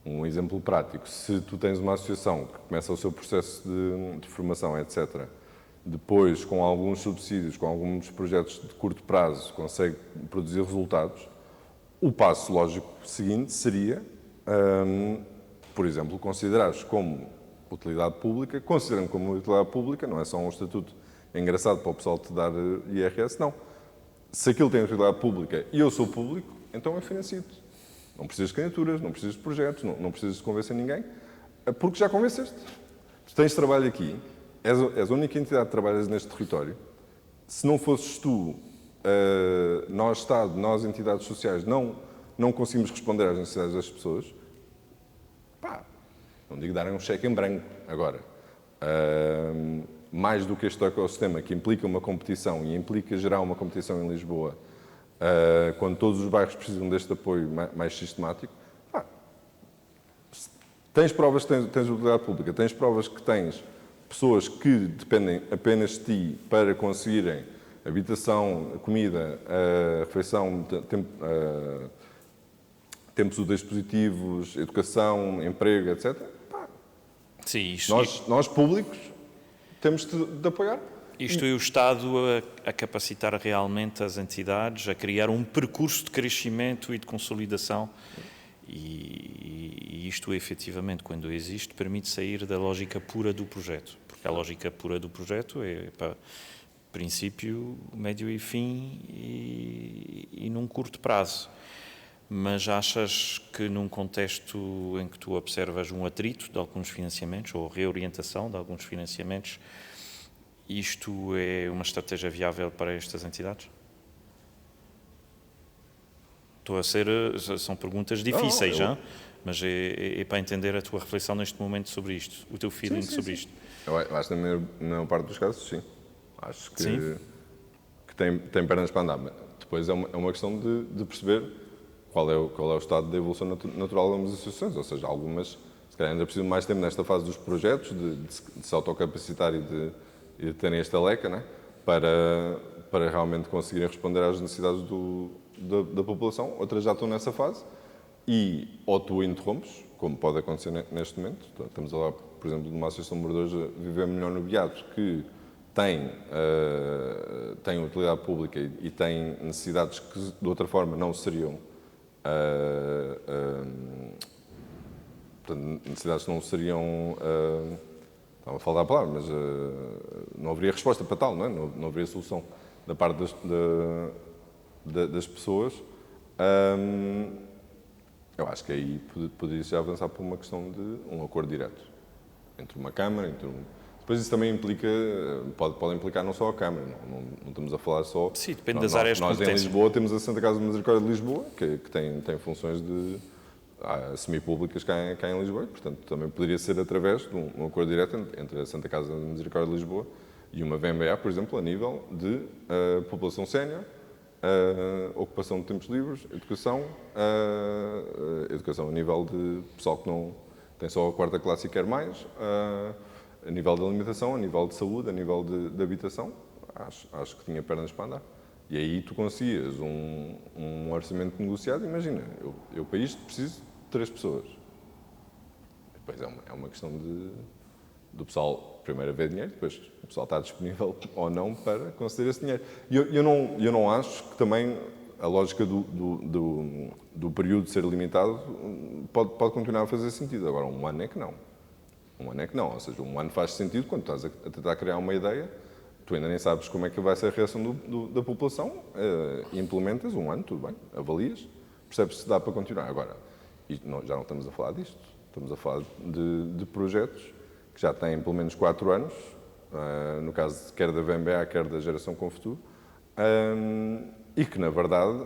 S2: um exemplo prático, se tu tens uma associação que começa o seu processo de formação, etc., depois, com alguns subsídios, com alguns projetos de curto prazo, consegue produzir resultados, o passo lógico seguinte seria, por exemplo, considerares como utilidade pública, considerando como utilidade pública, não é só um estatuto engraçado para o pessoal te dar IRS, não. Se aquilo tem utilidade pública e eu sou público, então eu financio-te. Não precisas de candidaturas, não precisas de projetos, não precisas de convencer ninguém, porque já convenceste. Tu tens trabalho aqui, és a única entidade que trabalhas neste território. Se não fosses tu, nós, Estado, nós, entidades sociais, não conseguimos responder às necessidades das pessoas, pá, não digo darem um cheque em branco. Agora, mais do que este ecossistema que implica uma competição e implica gerar uma competição em Lisboa, quando todos os bairros precisam deste apoio mais sistemático, pá, tens provas que tens utilidade pública, tens provas que tens pessoas que dependem apenas de ti para conseguirem habitação, comida, refeição, tempos úteis positivos, educação, emprego, etc. Pá,
S1: Sim,
S2: nós públicos, temos de apoiar.
S1: Isto é o Estado a capacitar realmente as entidades, a criar um percurso de crescimento e de consolidação. E isto, efetivamente, quando existe, permite sair da lógica pura do projeto. Porque a lógica pura do projeto é para princípio, médio e fim e num curto prazo. Mas achas que num contexto em que tu observas um atrito de alguns financiamentos ou reorientação de alguns financiamentos, isto é uma estratégia viável para estas entidades? São perguntas difíceis, mas é para entender a tua reflexão neste momento sobre isto, o teu feeling sobre isto.
S2: Eu acho que na maior parte dos casos, sim. Acho que tem pernas para andar. Mas depois é uma questão de perceber qual é o estado da evolução natural de algumas associações. Ou seja, algumas, se calhar, ainda precisam de mais tempo nesta fase dos projetos, de se autocapacitar e de terem esta leca, né? para realmente conseguirem responder às necessidades da população. Outras já estão nessa fase e ou tu interrompes, como pode acontecer neste momento. Estamos a falar, por exemplo, de uma associação de moradores a viver melhor no Beato, que tem utilidade pública e tem necessidades que de outra forma não seriam necessidades que não seriam estava a falar a palavra, mas não haveria resposta para tal, não haveria solução da parte das pessoas. Eu acho que aí poderia-se avançar para uma questão de um acordo direto entre uma Câmara, depois isso também implica, pode implicar não só a Câmara, não estamos a falar só...
S1: Sim, depende das áreas de competência.
S2: Nós em Lisboa temos a Santa Casa de Misericórdia de Lisboa, que tem funções semipúblicas cá em Lisboa, e, portanto também poderia ser através de um acordo direto entre a Santa Casa de Misericórdia de Lisboa e uma VMBA, por exemplo, a nível de população sénior, ocupação de tempos livres, educação a nível de pessoal que não tem só a quarta classe e quer mais, a nível de alimentação, a nível de saúde, a nível de habitação, acho que tinha pernas para andar. E aí tu conseguias um orçamento negociado, imagina, eu para isto preciso de 3 pessoas. Depois é uma questão do pessoal primeiro haver dinheiro, depois o pessoal está disponível ou não para conceder esse dinheiro. E eu não acho que também a lógica do período ser limitado pode continuar a fazer sentido. Agora, um ano é que não. Ou seja, um ano faz sentido quando estás a tentar criar uma ideia, tu ainda nem sabes como é que vai ser a reação da população, implementas um ano, tudo bem, avalias, percebes se dá para continuar. Agora, já não estamos a falar disto, estamos a falar de projetos que já têm pelo menos 4 anos, no caso quer da VMBA, quer da Geração com Futuro, e que, na verdade,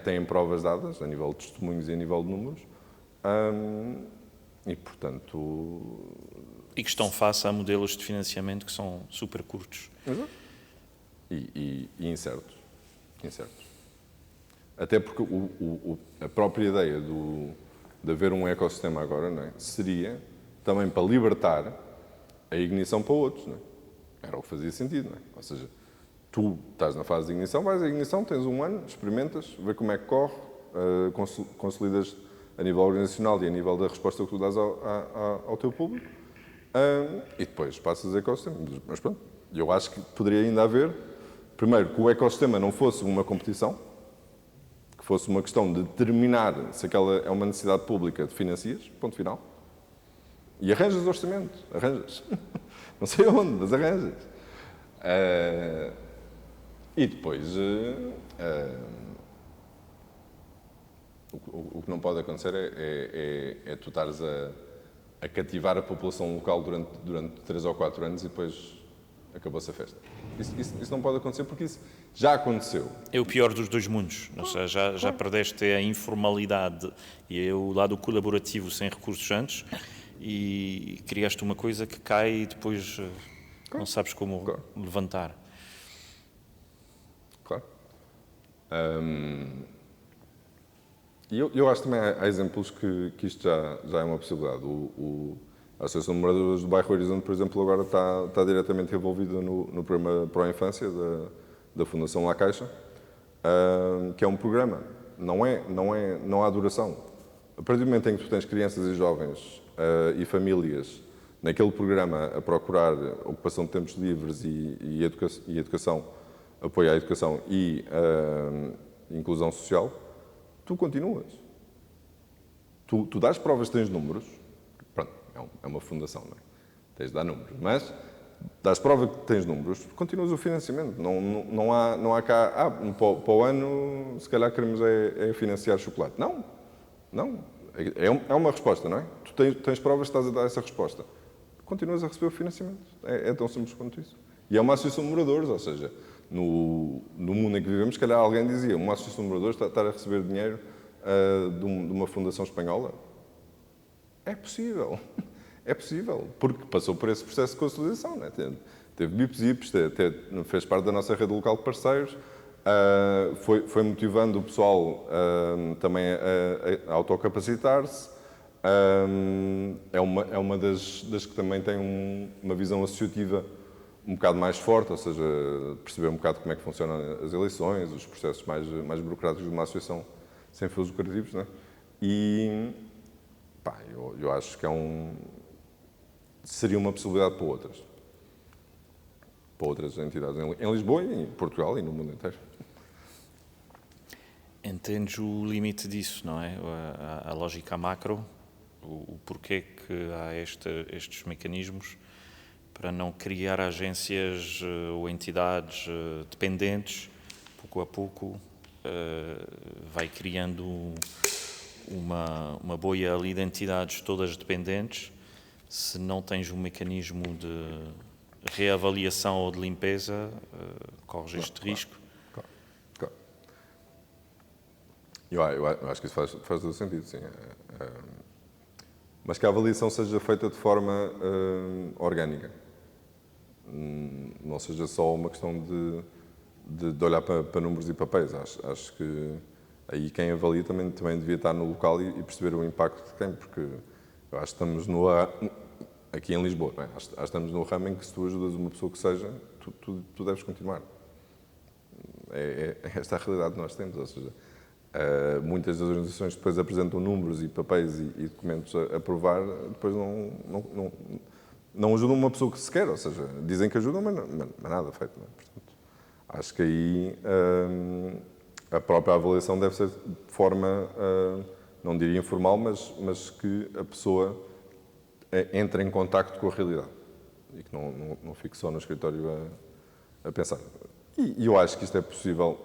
S2: têm provas dadas, a nível de testemunhos e a nível de números, e, portanto...
S1: E que estão face a modelos de financiamento que são super curtos.
S2: Exato. E incertos. Incertos. Até porque a própria ideia de haver um ecossistema agora, não é, seria também para libertar a ignição para outros. Não é? Era o que fazia sentido. Não é? Ou seja, tu estás na fase de ignição, vais à ignição, tens um ano, experimentas, vê como é que corre, consolidas a nível organizacional e a nível da resposta que tu dás ao teu público, e depois passas a ecossistema. Mas pronto, eu acho que poderia ainda haver, primeiro, que o ecossistema não fosse uma competição, que fosse uma questão de determinar se aquela é uma necessidade pública de financias, ponto final. E arranjas orçamento, arranjas. Não sei onde, mas arranjas. E depois, o que não pode acontecer é tu estares a cativar a população local durante 3 ou 4 anos e depois acabou-se a festa. Isso não pode acontecer porque isso já aconteceu.
S1: É o pior dos dois mundos. Ou seja, já perdeste a informalidade e o lado colaborativo sem recursos antes e criaste uma coisa que cai e depois não sabes como levantar.
S2: Claro. E eu acho também há exemplos que isto já é uma possibilidade. A Associação de Moradores do Bairro Horizonte, por exemplo, agora está diretamente envolvida no programa Pro Infância da Fundação La Caixa, que é um programa. Não há duração. A partir do momento em que tu tens crianças e jovens e famílias naquele programa a procurar ocupação de tempos livres e educação, apoio à educação e inclusão social, tu continuas. Tu dás provas, tens números. Pronto, é uma fundação, não é? Tens de dar números. Mas dás prova que tens números, continuas o financiamento. Não há cá, para o ano, se calhar queremos financiar chocolate. Não. É uma resposta, não é? Tu tens provas que estás a dar essa resposta. Continuas a receber o financiamento. É tão simples quanto isso. E é uma associação de moradores, ou seja, no mundo em que vivemos, se calhar alguém dizia, uma associação de moradores está a receber dinheiro de uma fundação espanhola. É possível. É possível, porque passou por esse processo de consolidação. Não é? Teve BIPs e IPs, fez parte da nossa rede local de parceiros, foi motivando o pessoal também a autocapacitar-se. É uma das que também tem uma visão associativa um bocado mais forte, ou seja, perceber um bocado como é que funcionam as eleições, os processos mais burocráticos de uma associação sem fins lucrativos, não é? E eu acho que seria uma possibilidade para outras entidades em Lisboa e em Portugal e no mundo inteiro.
S1: Entendes o limite disso, não é? A lógica macro, o porquê que há estes mecanismos para não criar agências ou entidades dependentes, pouco a pouco vai criando uma boia ali de entidades todas dependentes. Se não tens um mecanismo de reavaliação ou de limpeza, corres este risco.
S2: Claro. Eu acho que isso faz todo sentido, sim. Mas que a avaliação seja feita de forma orgânica. Não seja só uma questão de olhar para números e papéis. Acho que aí quem avalia também devia estar no local e perceber o impacto que tem, porque eu acho que estamos aqui em Lisboa, não é? Acho que estamos no ramo em que se tu ajudas uma pessoa que seja, tu deves continuar. É esta a realidade que nós temos, ou seja, muitas das organizações depois apresentam números e papéis e documentos a provar, depois não ajudam uma pessoa que se quer, ou seja, dizem que ajudam, mas nada feito. Não é? Portanto, acho que aí a própria avaliação deve ser de forma, não diria informal, mas que a pessoa entre em contacto com a realidade. e que não fique só no escritório a pensar. E eu acho que isto é possível,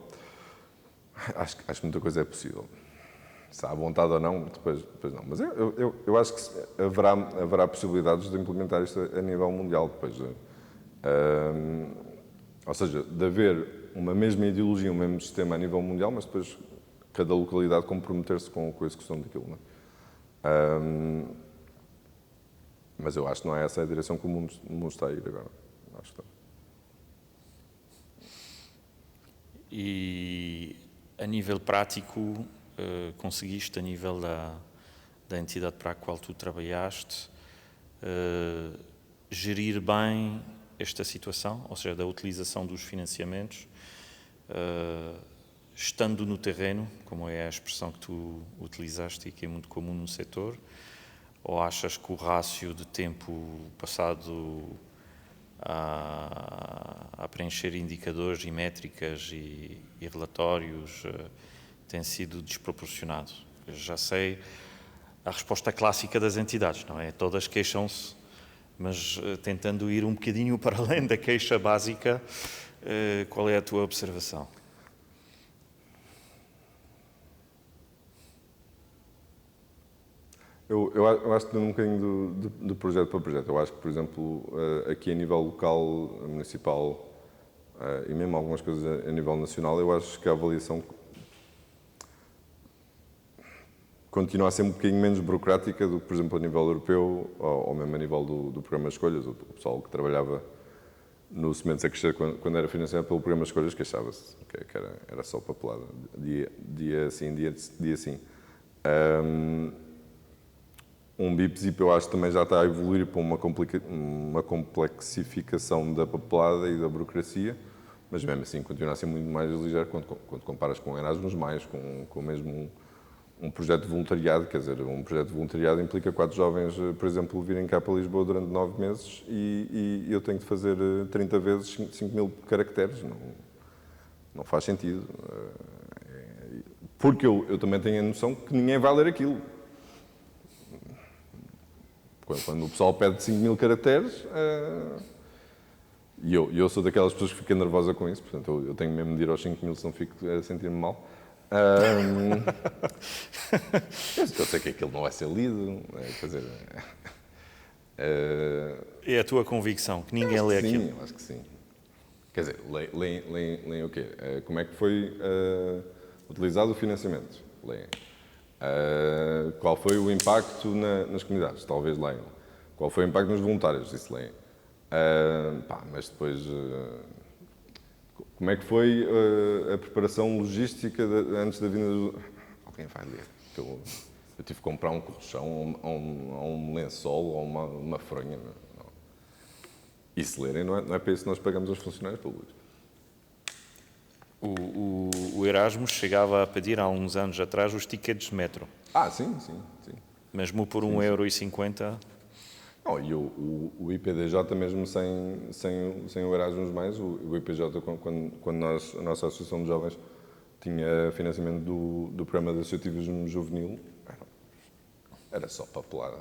S2: acho que muita coisa é possível. Se há vontade ou não, depois não. Mas eu acho que haverá possibilidades de implementar isto a nível mundial. Depois, ou seja, de haver uma mesma ideologia, um mesmo sistema a nível mundial, mas depois cada localidade comprometer-se com a execução daquilo. Não é? Mas eu acho que não é essa a direção que o mundo está a ir agora. Acho que não.
S1: E a nível prático, conseguiste, a nível da entidade para a qual tu trabalhaste, gerir bem esta situação, ou seja, da utilização dos financiamentos, estando no terreno, como é a expressão que tu utilizaste e que é muito comum no setor, ou achas que o rácio de tempo passado a preencher indicadores e métricas e relatórios tem sido desproporcionado? Eu já sei a resposta clássica das entidades, não é? Todas queixam-se, mas tentando ir um bocadinho para além da queixa básica, qual é a tua observação?
S2: Eu acho que depende um bocadinho do projeto para projeto. Eu acho que, por exemplo, aqui a nível local, municipal e mesmo algumas coisas a nível nacional, eu acho que a avaliação continua a ser um bocadinho menos burocrática do que, por exemplo, a nível europeu ou mesmo a nível do programa de escolhas. O pessoal que trabalhava no Sementes a Crescer, quando era financiado pelo programa de escolhas, queixava-se que era só papelada, dia sim, dia sim. Um BIP-Zip eu acho que também já está a evoluir para uma complexificação da papelada e da burocracia, mas mesmo assim continua a ser muito mais ligeiro quando comparas com Erasmus+, com mesmo um projeto de voluntariado. Quer dizer, um projeto de voluntariado implica 4 jovens, por exemplo, virem cá para Lisboa durante 9 meses e eu tenho de fazer 30 vezes 5.000 caracteres. Não faz sentido. Porque eu também tenho a noção que ninguém vai ler aquilo. Quando o pessoal pede 5.000 caracteres, e eu sou daquelas pessoas que ficam nervosa com isso, portanto eu tenho mesmo de ir aos 5.000, se não fico a sentir-me mal. Eu sei que aquilo não vai ser lido, quer dizer...
S1: É a tua convicção, que ninguém lê aquilo?
S2: Sim, eu acho que sim. Quer dizer, leem o quê? Como é que foi utilizado o financiamento? Leem. Qual foi o impacto nas comunidades? Talvez leiam. Qual foi o impacto nos voluntários? Isso leem. Mas depois, como é que foi a preparação logística antes da vinda do... Alguém vai ler. Eu tive que comprar um colchão, ou um lençol, ou uma fronha. Não. E se lerem, não é para isso que nós pagamos aos funcionários públicos.
S1: O Erasmus chegava a pedir há uns anos atrás os tickets de metro.
S2: Sim.
S1: Mesmo por 1,50€.
S2: Não, e o IPDJ, mesmo sem o Erasmus+, o IPDJ, quando a nossa Associação de Jovens tinha financiamento do programa de associativismo juvenil, era só papelada.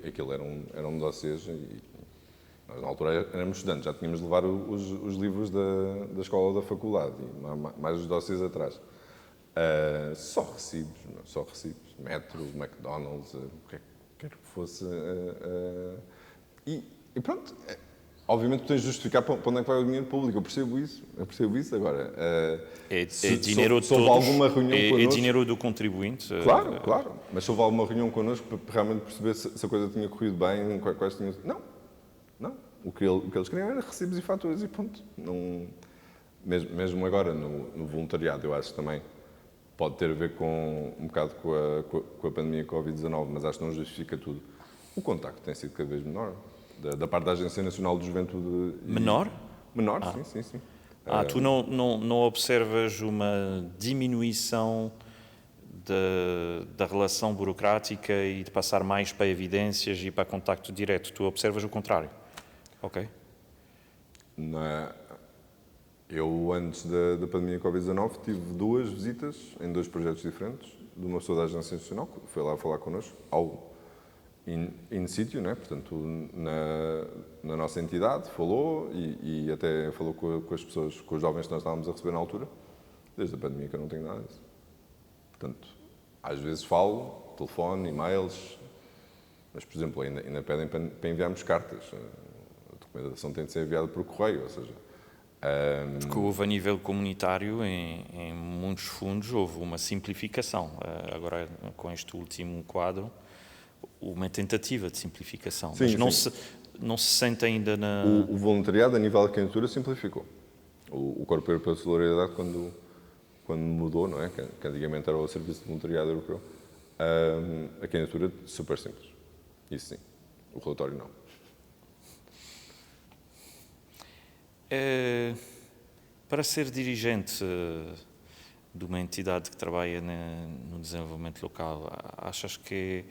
S2: Aquilo eram dossiês e nós, na altura, éramos estudantes, já tínhamos de levar os livros da escola ou da faculdade, e mais os dossiês atrás. Só recibos. Metro, McDonald's, o que quer que fosse. E pronto, obviamente tu tens de justificar para onde é que vai o dinheiro público, eu percebo isso agora.
S1: É dinheiro de todos,
S2: alguma reunião connosco,
S1: é dinheiro do contribuinte.
S2: Claro, mas se houve alguma reunião connosco para realmente perceber se a coisa tinha corrido bem, quais tinham... Não. O que eles queriam era recibos e faturas e ponto. Não, mesmo agora no voluntariado, eu acho que também pode ter a ver um bocado com a pandemia Covid-19, mas acho que não justifica tudo. O contacto tem sido cada vez menor, da parte da Agência Nacional de Juventude.
S1: Menor?
S2: Menor, sim.
S1: Tu não observas uma diminuição da relação burocrática e de passar mais para evidências e para contacto direto? Tu observas o contrário? Ok.
S2: Eu, antes da pandemia Covid-19, tive 2 visitas em 2 projetos diferentes de uma pessoa da Agência Nacional, que foi lá falar connosco, ao in situ, né? Portanto, na nossa entidade, falou e até falou com as pessoas, com os jovens que nós estávamos a receber na altura, desde a pandemia que eu não tenho nada disso. Portanto, às vezes falo, telefone, e-mails, mas, por exemplo, ainda pedem para enviarmos cartas. A documentação tem de ser enviada por correio, ou seja...
S1: Porque houve a nível comunitário, em muitos fundos, houve uma simplificação. Agora, com este último quadro, uma tentativa de simplificação.
S2: Sim,
S1: mas não se sente ainda na...
S2: O voluntariado, a nível da candidatura, simplificou. O Corpo Europeu de Solidariedade, quando mudou, não é? Que antigamente era o Serviço de Voluntariado Europeu, a candidatura super simples. Isso sim. O relatório não.
S1: Para ser dirigente de uma entidade que trabalha no desenvolvimento local, achas que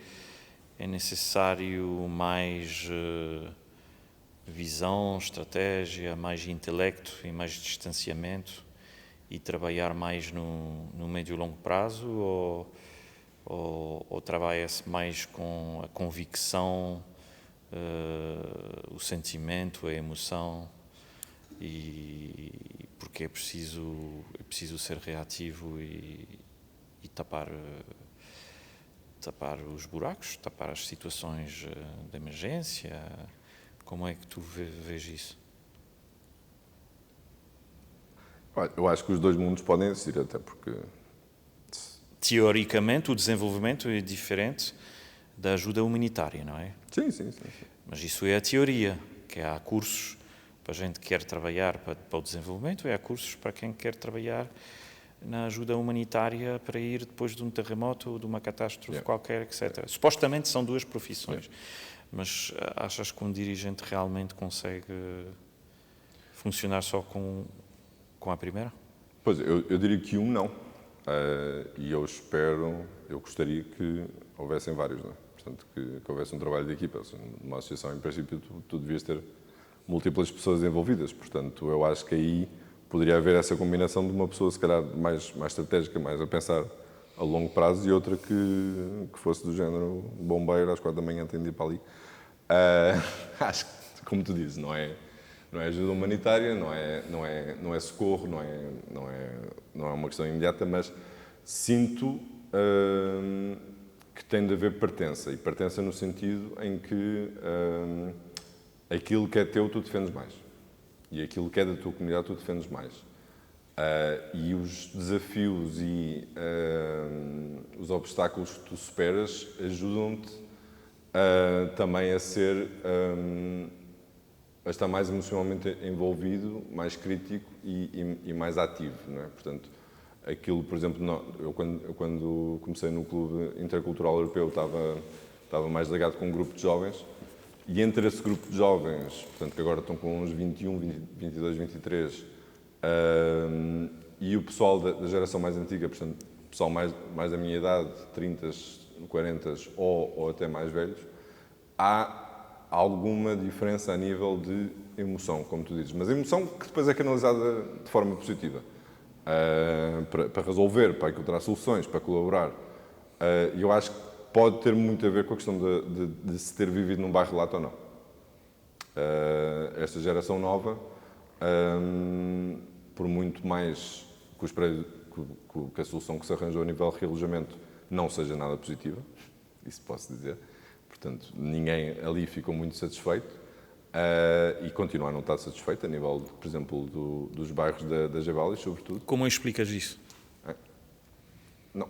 S1: é necessário mais visão, estratégia, mais intelecto e mais distanciamento e trabalhar mais no médio e longo prazo ou trabalha-se mais com a convicção, o sentimento, a emoção? E porque é preciso ser reativo e tapar os buracos, tapar as situações de emergência. Como é que tu vês isso?
S2: Eu acho que os dois mundos podem existir, até porque...
S1: Teoricamente, o desenvolvimento é diferente da ajuda humanitária, não é?
S2: Sim.
S1: Mas isso é a teoria, que há cursos para gente que quer trabalhar para o desenvolvimento e há cursos para quem quer trabalhar na ajuda humanitária para ir depois de um terremoto ou de uma catástrofe qualquer, etc. Supostamente são duas profissões, mas achas que um dirigente realmente consegue funcionar só com a primeira?
S2: Pois, eu diria que não. E eu gostaria que houvessem vários, não é? Portanto, que houvesse um trabalho de equipa. Numa associação, em princípio, tu devias ter múltiplas pessoas envolvidas. Portanto, eu acho que aí poderia haver essa combinação de uma pessoa, se calhar, mais estratégica, mais a pensar a longo prazo e outra que fosse do género bombeiro, às 4 da manhã tem de ir para ali. Acho que, como tu dizes, não é ajuda humanitária, não é socorro, não é uma questão imediata, mas sinto que tem de haver pertença. E pertença no sentido em que aquilo que é teu, tu defendes mais. E aquilo que é da tua comunidade, tu defendes mais. E os desafios e os obstáculos que tu superas ajudam-te também a estar mais emocionalmente envolvido, mais crítico e mais ativo, não é? Portanto, aquilo, por exemplo, eu quando comecei no Clube Intercultural Europeu estava mais ligado com um grupo de jovens. E entre esse grupo de jovens, portanto, que agora estão com uns 21, 22, 23, e o pessoal da geração mais antiga, portanto, o pessoal mais da minha idade, 30, 40 ou até mais velhos, há alguma diferença a nível de emoção, como tu dizes. Mas a emoção que depois é canalizada de forma positiva, para resolver, para encontrar soluções, para colaborar. E eu acho que pode ter muito a ver com a questão de se ter vivido num bairro Lata ou não. Esta geração nova, por muito mais que a solução que se arranjou a nível de realojamento não seja nada positiva, isso posso dizer. Portanto, ninguém ali ficou muito satisfeito e continua a não estar satisfeito a nível, por exemplo, dos bairros da Jabalis, sobretudo.
S1: Como explicas isso?
S2: Não.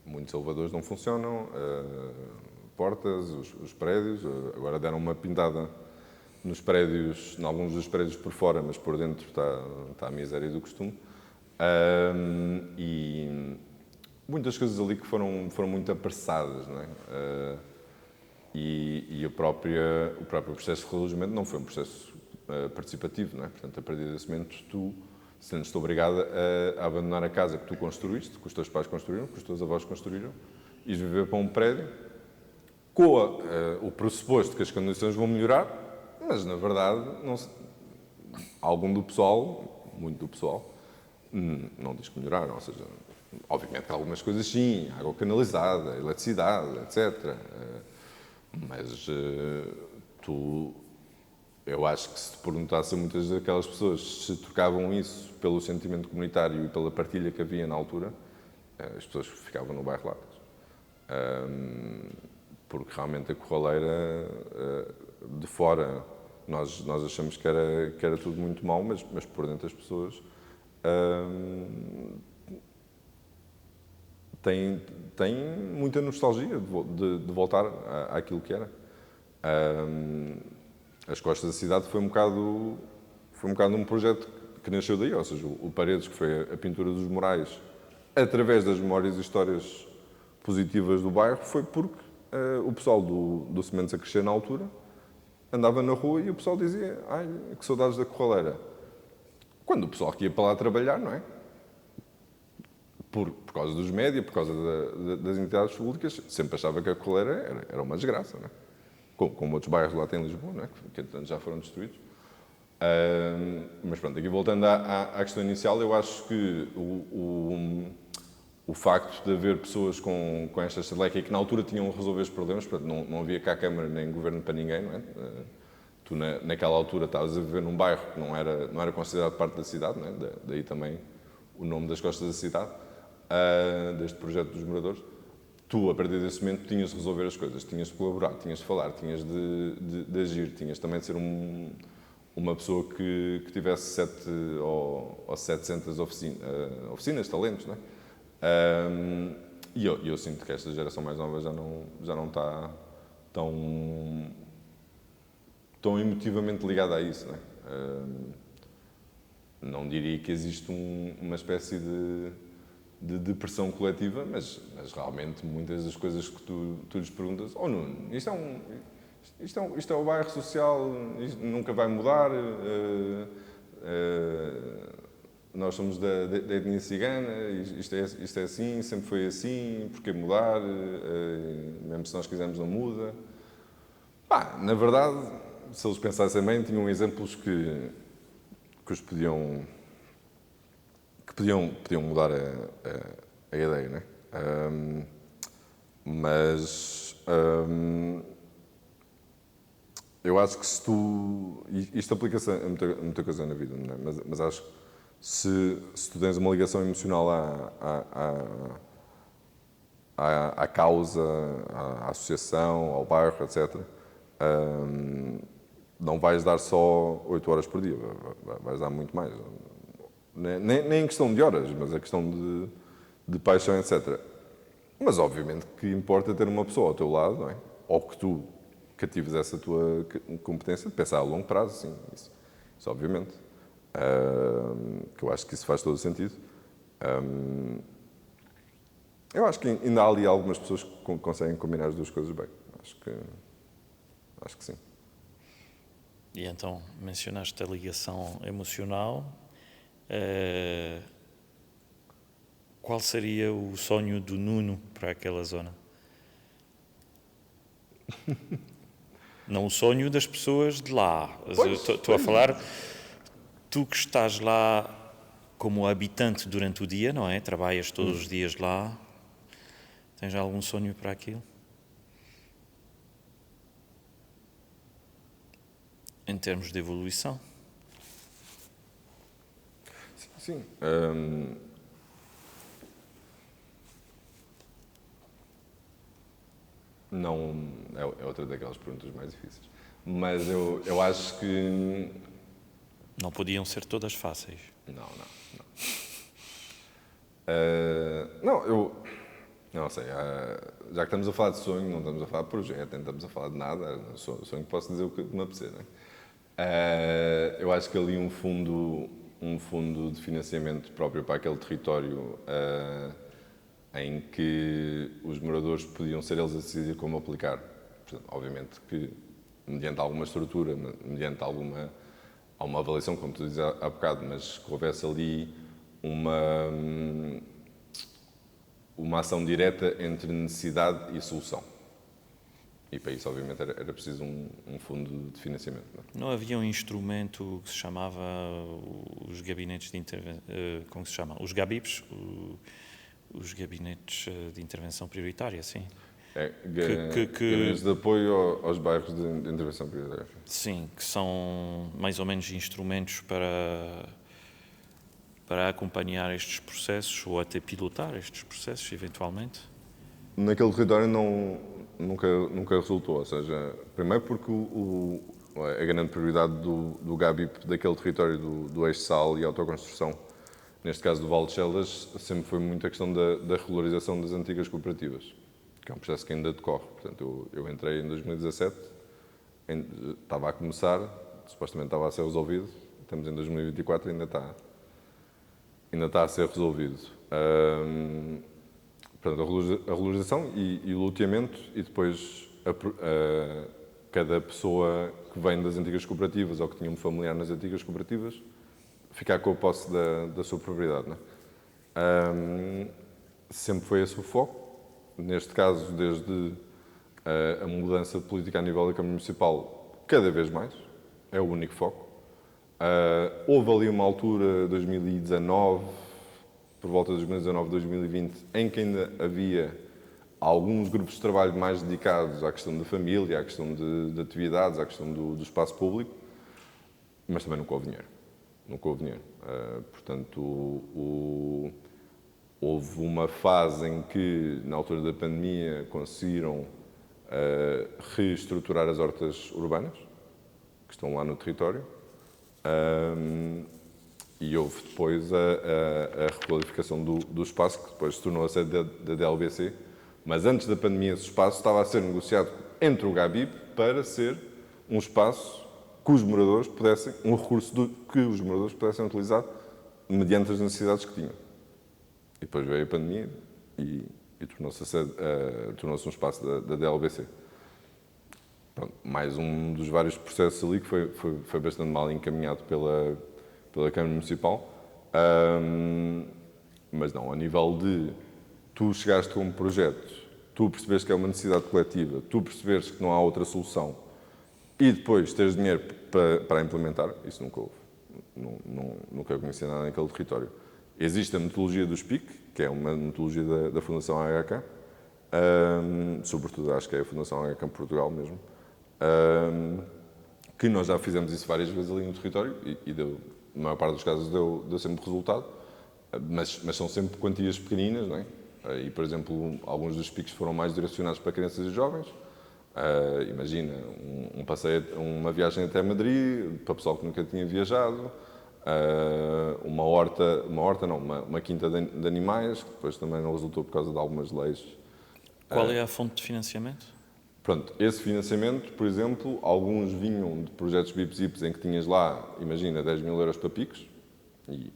S2: Muitos elevadores não funcionam, portas, os prédios, agora deram uma pintada nos prédios, em alguns dos prédios por fora, mas por dentro está a miséria do costume. E muitas coisas ali que foram muito apressadas, não é? E o próprio processo de relojamento não foi um processo participativo, não é? Portanto, a partir desse momento, tu sentes-te obrigada a abandonar a casa que tu construíste, que os teus pais construíram, que os teus avós construíram, e viver para um prédio com o pressuposto que as condições vão melhorar, mas, na verdade, algum do pessoal, muito do pessoal, não diz que melhoraram, ou seja, Obviamente que algumas coisas sim, água canalizada, eletricidade, etc. Mas eu acho que se te perguntasse a muitas daquelas pessoas se trocavam isso pelo sentimento comunitário e pela partilha que havia na altura, as pessoas ficavam no bairro Latas. Porque realmente a Corraleira, de fora, nós achamos que era tudo muito mau, mas por dentro as pessoas têm muita nostalgia de voltar àquilo que era. As Costas da Cidade foi um bocado um projeto que nasceu daí, ou seja, o Paredes, que foi a pintura dos murais, através das memórias e histórias positivas do bairro, foi porque o pessoal do Sementes a Crescer na altura andava na rua e o pessoal dizia: ai, que saudades da Corraleira. Quando o pessoal que ia para lá trabalhar, não é? Por causa dos médias, por causa das entidades públicas, sempre achava que a Corraleira era uma desgraça, não é? Como outros bairros lá tem em Lisboa, não é? Que já foram destruídos. Mas pronto, aqui voltando à questão inicial, eu acho que o facto de haver pessoas com esta estaleca e que na altura tinham a resolver os problemas, portanto, não havia cá Câmara nem Governo para ninguém, não é? Tu naquela altura estavas a viver num bairro que não era considerado parte da cidade, não é? Daí também o nome das Costas da Cidade, deste projeto dos moradores. Tu, a partir desse momento, tinhas de resolver as coisas, tinhas de colaborar, tinhas de falar, tinhas de agir, tinhas também de ser uma pessoa que tivesse 700 ou 700 oficinas, talentos, não é? E eu sinto que esta geração mais nova já não está tão emotivamente ligada a isso, não é? Não diria que existe uma espécie de depressão coletiva, mas realmente muitas das coisas que tu lhes perguntas: oh Nuno, isto é o bairro social, isto nunca vai mudar, nós somos da etnia cigana, isto é assim, sempre foi assim, porquê mudar, mesmo se nós quisermos não muda. Na verdade, se eles pensassem bem, tinham exemplos que os podiam mudar a ideia, não é? Mas eu acho que se tu... Isto aplica-se a muita coisa na vida, não é? Mas acho que se tu tens uma ligação emocional à causa, à associação, ao bairro, etc., não vais dar só 8 horas por dia, vais dar muito mais. Nem em questão de horas, mas a questão de paixão, etc. Mas, obviamente, que importa ter uma pessoa ao teu lado, não é? Ou que tu catives essa tua competência de pensar a longo prazo, sim, isso obviamente. Que eu acho que isso faz todo o sentido. Eu acho que ainda há ali algumas pessoas que conseguem combinar as duas coisas bem. Acho que sim.
S1: E então, mencionaste a ligação emocional. Qual seria o sonho do Nuno para aquela zona? Não o sonho das pessoas de lá. Estou a falar, tu que estás lá como habitante durante o dia, não é? Trabalhas todos os dias lá. Tens algum sonho para aquilo? Em termos de evolução?
S2: Sim. Não, é outra daquelas perguntas mais difíceis. Mas eu acho que...
S1: Não podiam ser todas fáceis.
S2: Não. Não, não sei. Já que estamos a falar de sonho, não estamos a falar de projeto, nem estamos a falar de nada. Sonho que posso dizer o que me apetecer, não é? Eu acho que ali um fundo de financiamento próprio para aquele território, em que os moradores podiam ser eles a decidir como aplicar. Portanto, obviamente que, mediante alguma estrutura, mediante alguma avaliação, como tu dizes há bocado, mas que houvesse ali uma ação direta entre necessidade e solução. E para isso, obviamente, era preciso um fundo de financiamento.
S1: Não havia um instrumento que se chamava os gabinetes de intervenção, como se chama? Os GABIPs, os gabinetes de intervenção prioritária, sim.
S2: Gabinetes de apoio aos bairros de intervenção prioritária.
S1: Sim, que são mais ou menos instrumentos para acompanhar estes processos ou até pilotar estes processos, eventualmente.
S2: Naquele território nunca resultou, ou seja, primeiro porque a grande prioridade do GABIP daquele território do eixo sal e autoconstrução, neste caso do Vale de Chelas, sempre foi muito a questão da regularização das antigas cooperativas, que é um processo que ainda decorre. Portanto, eu entrei em 2017, estava a começar, supostamente estava a ser resolvido, estamos em 2024 e ainda está a ser resolvido. Portanto, a regularização e o loteamento, e depois cada pessoa que vem das antigas cooperativas ou que tinha um familiar nas antigas cooperativas ficar com a posse da sua propriedade. Não é? Sempre foi esse o foco. Neste caso, desde a mudança de política a nível da Câmara Municipal, cada vez mais, é o único foco. Houve ali uma altura, 2019, por volta de 2019, 2020, em que ainda havia alguns grupos de trabalho mais dedicados à questão da família, à questão de atividades, à questão do espaço público, mas também nunca houve dinheiro. Portanto, houve uma fase em que, na altura da pandemia, conseguiram reestruturar as hortas urbanas, que estão lá no território, e houve depois a requalificação do espaço, que depois se tornou a sede da DLBC, mas antes da pandemia esse espaço estava a ser negociado entre o GABIP para ser um espaço que os moradores pudessem, um recurso que os moradores pudessem utilizar mediante as necessidades que tinham. E depois veio a pandemia e tornou-se um espaço da DLBC. Pronto, mais um dos vários processos ali que foi bastante mal encaminhado pela Câmara Municipal. Mas não, a nível de tu chegaste a um projeto, tu percebes que é uma necessidade coletiva, tu percebes que não há outra solução e depois teres dinheiro para implementar, isso nunca houve. Nunca conheci nada naquele território. Existe a metodologia do SPIC, que é uma metodologia da Fundação AHK, sobretudo acho que é a Fundação AHK em Portugal mesmo, que nós já fizemos isso várias vezes ali no território e deu, na maior parte dos casos deu sempre resultado, mas são sempre quantias pequeninas, não é? E, por exemplo, alguns dos PICs foram mais direcionados para crianças e jovens. Imagina, um passeio, uma viagem até Madrid, para pessoal que nunca tinha viajado, uma quinta de animais, que depois também não resultou por causa de algumas leis.
S1: Qual é a fonte de financiamento?
S2: Pronto, esse financiamento, por exemplo, alguns vinham de projetos BIPZIPs em que tinhas lá, imagina, 10 mil euros para PICs, e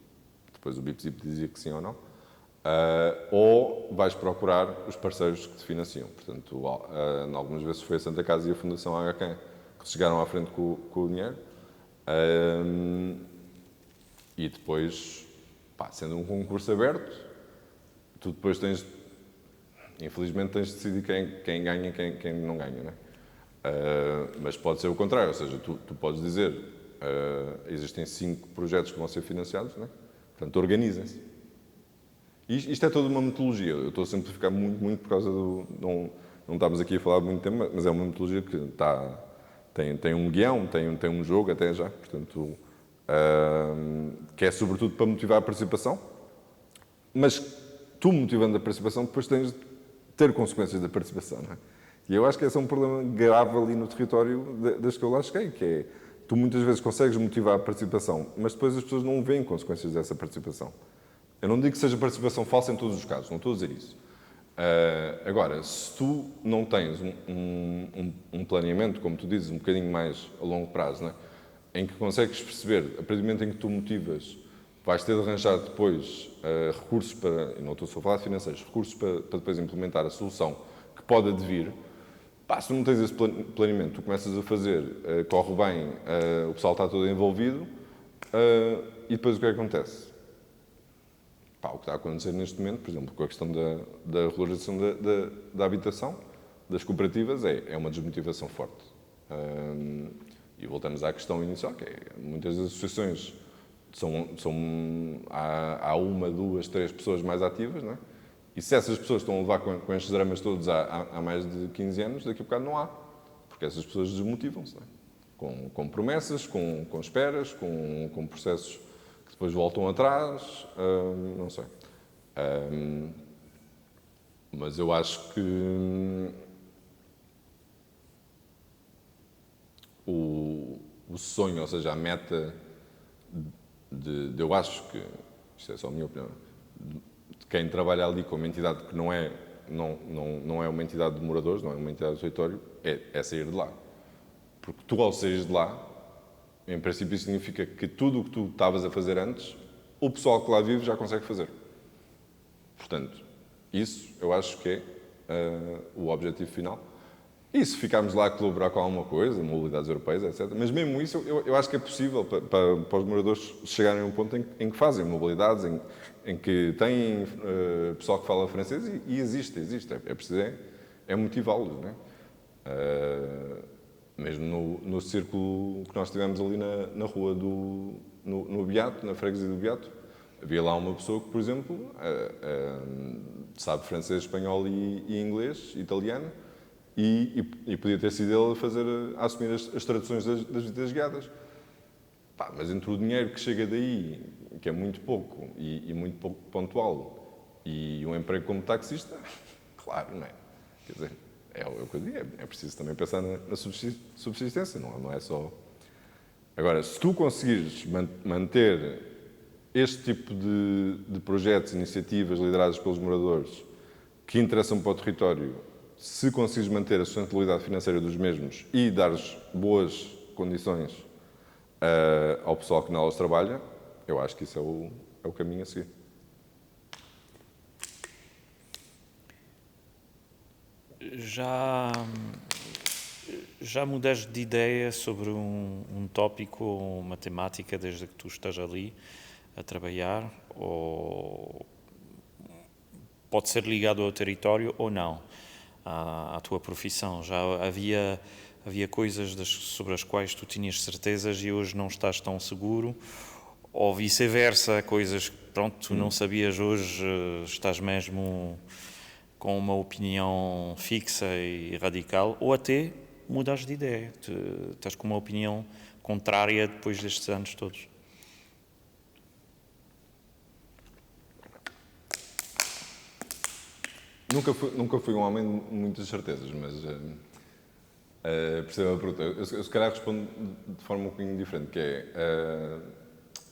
S2: depois o BIPZIP dizia que sim ou não, ou vais procurar os parceiros que te financiam. Portanto, algumas vezes foi a Santa Casa e a Fundação HK que chegaram à frente com o dinheiro, e depois, sendo um concurso aberto, tu depois infelizmente tens de decidir quem ganha e quem não ganha, não é? Mas pode ser o contrário, ou seja, tu podes dizer, existem 5 projetos que vão ser financiados, não é? Portanto, organizem-se. Isto é toda uma metodologia, eu estou a simplificar muito por causa não estamos aqui a falar de muito tempo, mas é uma metodologia que tem um guião, tem um jogo até já, portanto, que é sobretudo para motivar a participação, mas tu motivando a participação, depois tens de ter consequências da participação, não é? E eu acho que esse é um problema grave ali no território das que eu lá cheguei, que é, tu muitas vezes consegues motivar a participação, mas depois as pessoas não veem consequências dessa participação. Eu não digo que seja participação falsa em todos os casos, não estou a dizer isso. Agora, se tu não tens um planeamento, como tu dizes, um bocadinho mais a longo prazo, não é? Em que consegues perceber, a partir do momento em que tu motivas, vais ter de arranjar depois recursos para, e não estou só a falar de financeiros, recursos para depois implementar a solução que pode advir. Se tu não tens esse planeamento, tu começas a fazer, corre bem, o pessoal está todo envolvido, e depois o que acontece? O que está a acontecer neste momento, por exemplo, com a questão da regularização da habitação, das cooperativas, é uma desmotivação forte. E voltamos à questão inicial, que é, muitas das associações há 1, 2, 3 pessoas mais ativas, não é? E se essas pessoas estão a levar com estes dramas todos há mais de 15 anos, daqui a bocado não há. Porque essas pessoas desmotivam-se, não é? Com promessas, com esperas, com processos que depois voltam atrás, não sei. Mas eu acho que o sonho, ou seja, a meta eu acho que, isto é só a minha opinião, de quem trabalha ali com uma entidade que não é uma entidade de moradores, não é uma entidade do território, é sair de lá. Porque tu, ao sair de lá, em princípio isso significa que tudo o que tu estavas a fazer antes, o pessoal que lá vive já consegue fazer. Portanto, isso eu acho que é o objetivo final. E se ficarmos lá a colaborar com alguma coisa, mobilidades europeias, etc. Mas mesmo isso eu acho que é possível para os moradores chegarem a um ponto em que fazem mobilidades, em que têm pessoal que fala francês e existe. É preciso motivá-los, não é? Mesmo no círculo que nós tivemos ali na rua no Beato, na freguesia do Beato, havia lá uma pessoa que, por exemplo, sabe francês, espanhol e inglês, italiano, e podia ter sido ele a assumir as traduções das visitas guiadas. Mas entre o dinheiro que chega daí, que é muito pouco e muito pouco pontual, e um emprego como taxista, claro, não é? Quer dizer, é o que eu digo, é preciso também pensar na subsistência, não é só... Agora, se tu conseguires manter este tipo de projetos, iniciativas lideradas pelos moradores que interessam para o território, se conseguires manter a sustentabilidade financeira dos mesmos e dares boas condições ao pessoal que nelas trabalha, eu acho que isso é o caminho a seguir.
S1: Já mudaste de ideia sobre um tópico ou uma temática desde que tu estás ali a trabalhar? Ou pode ser ligado ao território ou não, à tua profissão? Já havia coisas sobre as quais tu tinhas certezas e hoje não estás tão seguro? Ou vice-versa, coisas que tu não sabias hoje, estás mesmo com uma opinião fixa e radical, ou até mudas de ideia, estás com uma opinião contrária depois destes anos todos?
S2: Nunca fui um homem de muitas certezas, mas percebo a pergunta. Eu se calhar respondo de forma um bocadinho diferente, que é,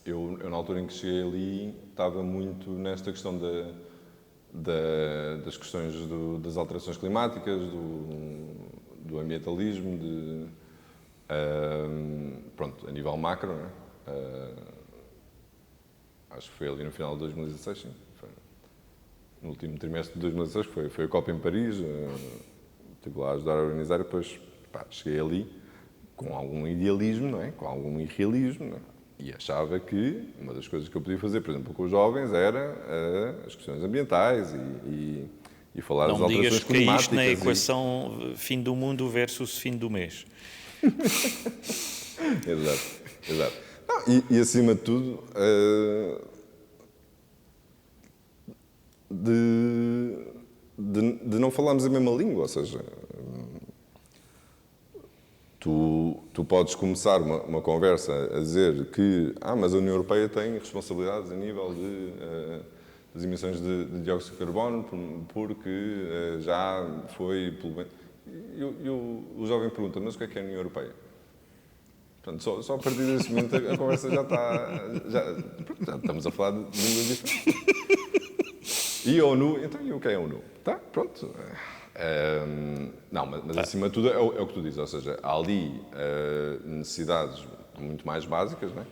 S2: eu na altura em que cheguei ali estava muito nesta questão das questões das alterações climáticas, do ambientalismo, pronto, a nível macro, não é? Acho que foi ali no final de 2016, sim. No último trimestre de 2016, foi a COP em Paris, estive lá a ajudar a organizar e depois cheguei ali com algum idealismo, não é? Com algum irrealismo, não é? E achava que uma das coisas que eu podia fazer, por exemplo, com os jovens, era as questões ambientais e falar das alterações climáticas.
S1: Não digas que caíste na equação fim do mundo versus fim do mês.
S2: Exato. Não, e acima de tudo, de não falarmos a mesma língua, ou seja, tu podes começar uma conversa a dizer que mas a União Europeia tem responsabilidades a nível das emissões de dióxido de carbono porque já foi pelo menos... E o jovem pergunta, mas o que é a União Europeia? Portanto, só a partir desse momento a conversa já está... Já estamos a falar de línguas diferentes. E a ONU, então e o que é a ONU? Tá, pronto. Não, mas acima de tudo é o que tu dizes, ou seja, há ali necessidades muito mais básicas, não é?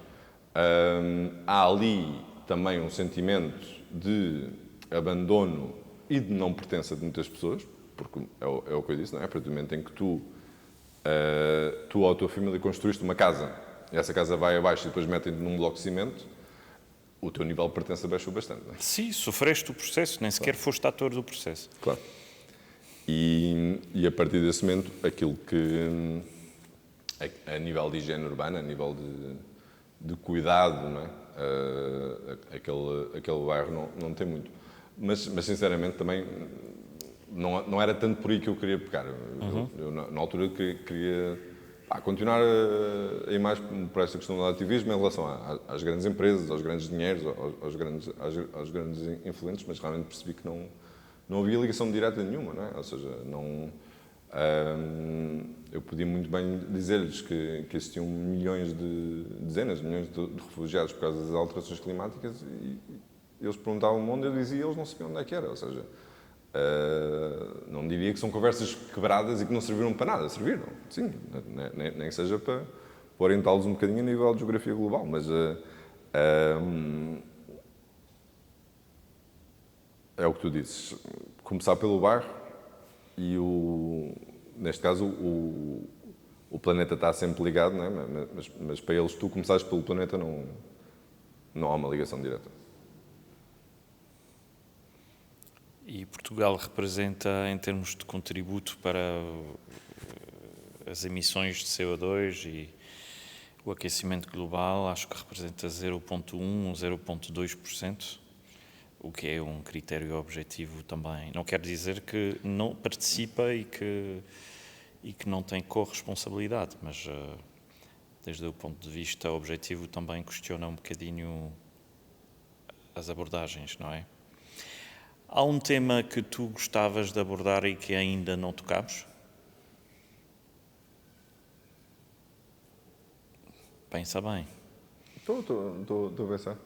S2: Há ali também um sentimento de abandono e de não pertença de muitas pessoas, porque é o que eu disse, não é? A partir do momento em que tu ou a tua família construíste uma casa, e essa casa vai abaixo e depois metem-te num bloco de cimento, o teu nível de pertença baixou bastante. Não é?
S1: Sim, sofreste o processo, nem sequer foste ator do processo.
S2: Claro. E a partir desse momento, aquilo que, a nível de higiene urbana, a nível de cuidado, não é? Aquele bairro não tem muito. Mas sinceramente também não era tanto por aí que eu queria pegar. Eu, na altura queria continuar a ir mais por esta questão do ativismo em relação às grandes empresas, aos grandes dinheiros, aos grandes influentes, mas realmente percebi que não havia ligação direta nenhuma, não é? Ou seja, eu podia muito bem dizer-lhes que existiam dezenas de milhões de refugiados por causa das alterações climáticas e eles perguntavam onde, eu dizia e eles não sabiam onde é que era. Ou seja, não diria que são conversas quebradas e que não serviram para nada. Serviram, sim, nem que seja para orientá-los um bocadinho a nível de geografia global, mas é o que tu dizes. Começar pelo bairro e, neste caso, o planeta está sempre ligado, não é? Mas para eles, tu começares pelo planeta, não há uma ligação direta.
S1: E Portugal representa, em termos de contributo para as emissões de CO2 e o aquecimento global, acho que representa 0,1% ou 0,2%, o que é um critério objetivo também. Não quer dizer que não participa e que não tem corresponsabilidade, mas desde o ponto de vista objetivo também questiona um bocadinho as abordagens, não é? Há um tema que tu gostavas de abordar e que ainda não tocámos? Pensa bem.
S2: Estou a pensar.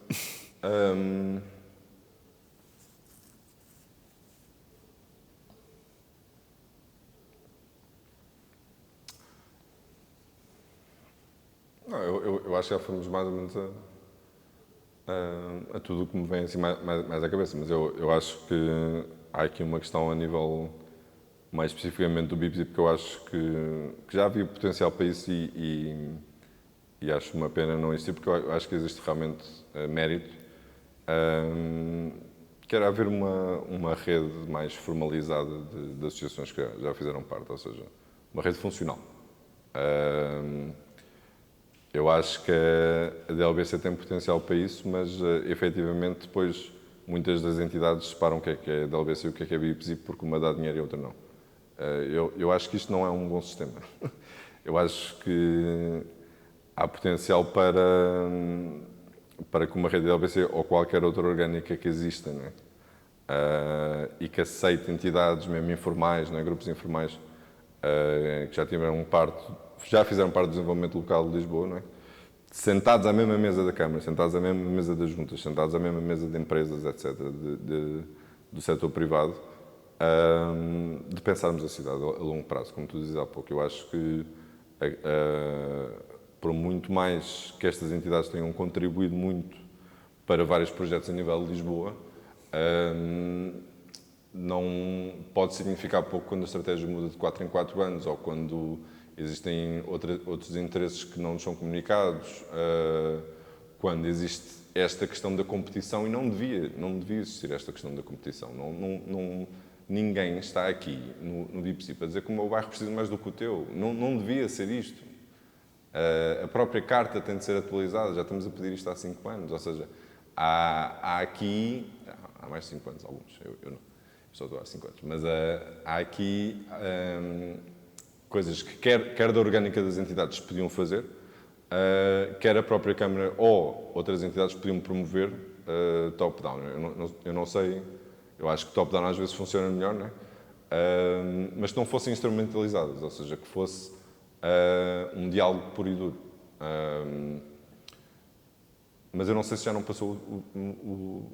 S2: Eu acho que já fomos mais ou menos a tudo o que me vem assim mais à cabeça, mas eu acho que há aqui uma questão a nível mais especificamente do BIPSI, porque eu acho que já havia potencial para isso e acho uma pena não existir, porque eu acho que existe realmente mérito. Quer haver uma rede mais formalizada de associações que já fizeram parte, ou seja, uma rede funcional. Eu acho que a DLBC tem potencial para isso, mas efetivamente depois muitas das entidades separam o que é a DLBC e o que é BIPSI, porque uma dá dinheiro e a outra não. Eu acho que isto não é um bom sistema. Eu acho que há potencial para que uma rede DLBC ou qualquer outra orgânica que exista, não é? E que aceite entidades mesmo informais, não é? Grupos informais, que já fizeram parte do desenvolvimento local de Lisboa, não é? Sentados à mesma mesa da Câmara, sentados à mesma mesa das juntas, sentados à mesma mesa de empresas, etc., do setor privado, de pensarmos a cidade a longo prazo, como tu dizes há pouco. Eu acho que, por muito mais que estas entidades tenham contribuído muito para vários projetos a nível de Lisboa, não pode significar pouco quando a estratégia muda de 4 em 4 anos ou quando existem outros interesses que não nos são comunicados, quando existe esta questão da competição, e não devia existir esta questão da competição. Ninguém está aqui no BIPSI para dizer que o meu bairro precisa mais do que o teu. Não devia ser isto. A própria carta tem de ser atualizada, já estamos a pedir isto há 5 anos, ou seja, há aqui, há mais de 5 anos alguns, eu não, só estou há 5 anos, mas há aqui coisas que quer da orgânica das entidades podiam fazer, quer a própria Câmara ou outras entidades podiam promover top-down. Eu não sei, eu acho que top-down às vezes funciona melhor, não é? Mas que não fossem instrumentalizadas, ou seja, que fosse um diálogo puro e duro. Mas eu não sei se já não passou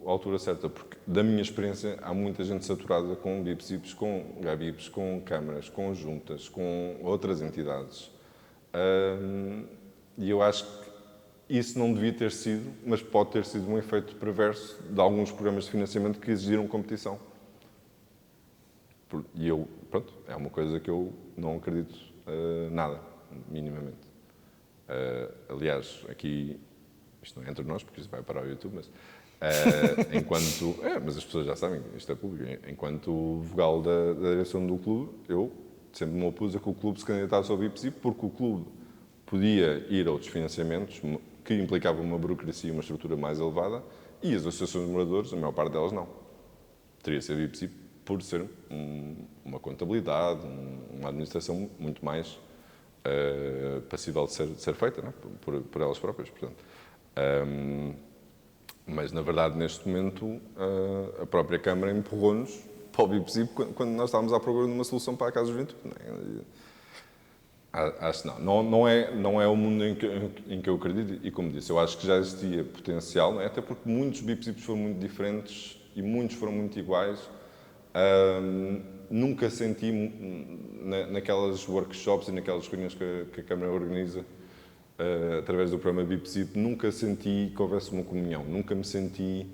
S2: a altura certa, porque da minha experiência há muita gente saturada com BIPSIPs, com GABIPs, com câmaras, com juntas, com outras entidades. E eu acho que isso não devia ter sido, mas pode ter sido um efeito perverso de alguns programas de financiamento que exigiram competição. E pronto, é uma coisa que eu não acredito nada, minimamente. Aliás, aqui, isto não é entre nós, porque isso vai para o YouTube, mas mas as pessoas já sabem, isto é público, enquanto vogal da direção do clube, eu sempre me opus a que o clube se candidatasse ao BIPSI, porque o clube podia ir a outros financiamentos que implicavam uma burocracia e uma estrutura mais elevada, e as associações de moradores, a maior parte delas não. teria sido BIPSI por ser uma contabilidade, uma administração muito mais passível de ser feita, não é? por elas próprias. Portanto, mas, na verdade, neste momento, a própria Câmara empurrou-nos para o BIPSI quando nós estávamos à procura de uma solução para a Casa Juventude. Acho que não. Não é o mundo em que eu acredito e, como disse, eu acho que já existia potencial, não é? Até porque muitos BIPSIs foram muito diferentes e muitos foram muito iguais. Nunca senti, naquelas workshops e naquelas reuniões que a Câmara organiza, através do programa BIPSI, nunca senti que houvesse uma comunhão, nunca me senti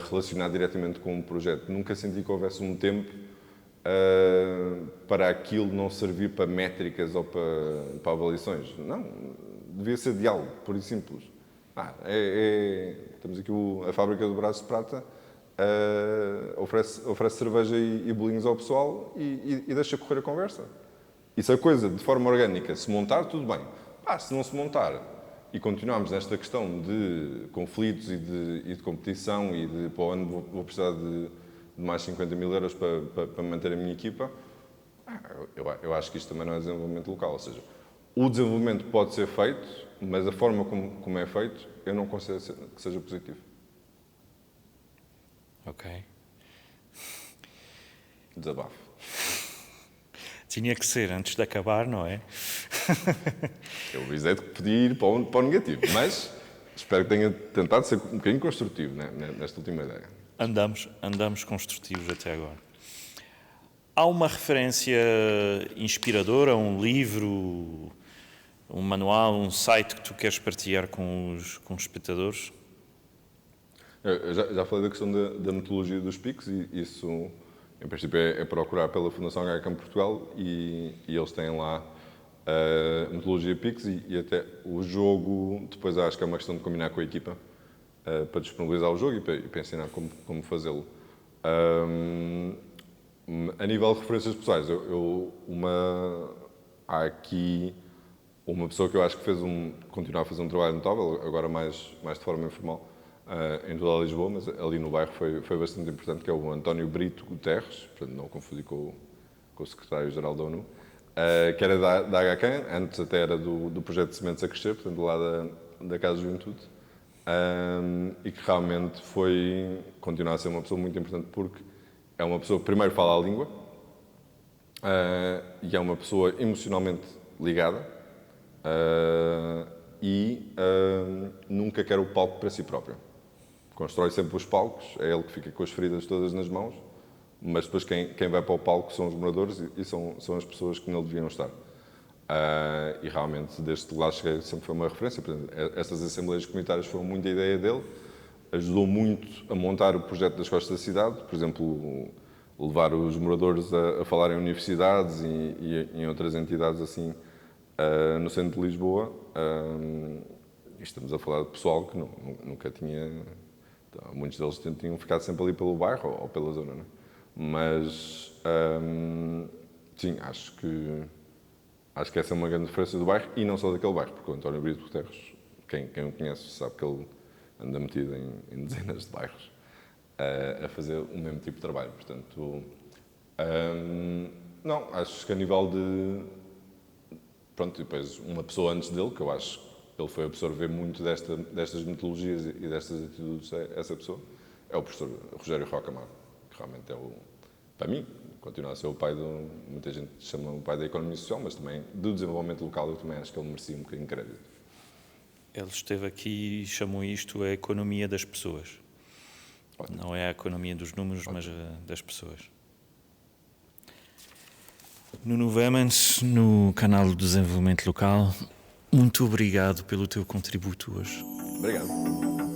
S2: relacionado diretamente com o projeto, nunca senti que houvesse um tempo para aquilo não servir para métricas ou para avaliações. Não, devia ser diálogo, puro e simples. Temos aqui a fábrica do Braço de Prata, oferece cerveja e bolinhos ao pessoal e deixa correr a conversa. E se a coisa, de forma orgânica, se montar, tudo bem. Se não se montar e continuarmos nesta questão de conflitos e de competição e de, para o ano, vou precisar de mais 50 mil euros para manter a minha equipa, eu acho que isto também não é desenvolvimento local. Ou seja, o desenvolvimento pode ser feito, mas a forma como é feito, eu não considero que seja positivo.
S1: Ok.
S2: Desabafo.
S1: Tinha que ser antes de acabar, não é?
S2: Eu avisei-te que podia ir para o negativo, mas espero que tenha tentado ser um bocadinho construtivo, né, nesta última ideia.
S1: Andamos construtivos até agora. Há uma referência inspiradora, um livro, um manual, um site que tu queres partilhar com os espectadores?
S2: Eu já falei da questão da metodologia dos PICs e isso, em princípio, é procurar pela Fundação HCAM Portugal e eles têm lá a metodologia PICs e até o jogo, depois acho que é uma questão de combinar com a equipa para disponibilizar o jogo e para ensinar como fazê-lo. A nível de referências pessoais, há aqui uma pessoa que eu acho que continua a fazer um trabalho notável, agora mais de forma informal, em toda a Lisboa, mas ali no bairro foi bastante importante, que é o António Brito Guterres, portanto não confundi com o secretário-geral da ONU, que era da HCAM, antes até era do projeto de Sementes a Crescer, portanto lá da Casa Juventude, e que realmente continua a ser uma pessoa muito importante porque é uma pessoa que primeiro fala a língua e é uma pessoa emocionalmente ligada e nunca quer o palco para si próprio. Constrói sempre os palcos, é ele que fica com as feridas todas nas mãos, mas depois quem vai para o palco são os moradores e são as pessoas que nele deviam estar. E realmente, desde que lá cheguei, sempre foi uma referência. Portanto, estas assembleias comunitárias foram muito a ideia dele, ajudou muito a montar o projeto das costas da cidade, por exemplo, levar os moradores a falar em universidades e em outras entidades assim no centro de Lisboa. E estamos a falar de pessoal que nunca tinha... Então, muitos deles tinham ficado sempre ali pelo bairro ou pela zona, não é? Mas, sim, acho que essa é uma grande diferença do bairro e não só daquele bairro, porque o António Brito Guterres, quem o conhece sabe que ele anda metido em dezenas de bairros a fazer o mesmo tipo de trabalho. Portanto, não, acho que a nível de... Pronto, e depois uma pessoa antes dele, que eu acho que ele foi absorver muito destas metodologias e destas atitudes, essa pessoa, é o professor Rogério Roca Amaro, que realmente é para mim, continua a ser o pai muita gente chama o pai da economia social, mas também do desenvolvimento local, eu também acho que ele merecia um bocadinho de crédito.
S1: Ele esteve aqui e chamou isto a economia das pessoas. Ótimo. Não é a economia dos números, ótimo, mas das pessoas. Nuno Wemmens, no canal do Desenvolvimento Local, muito obrigado pelo teu contributo hoje.
S2: Obrigado.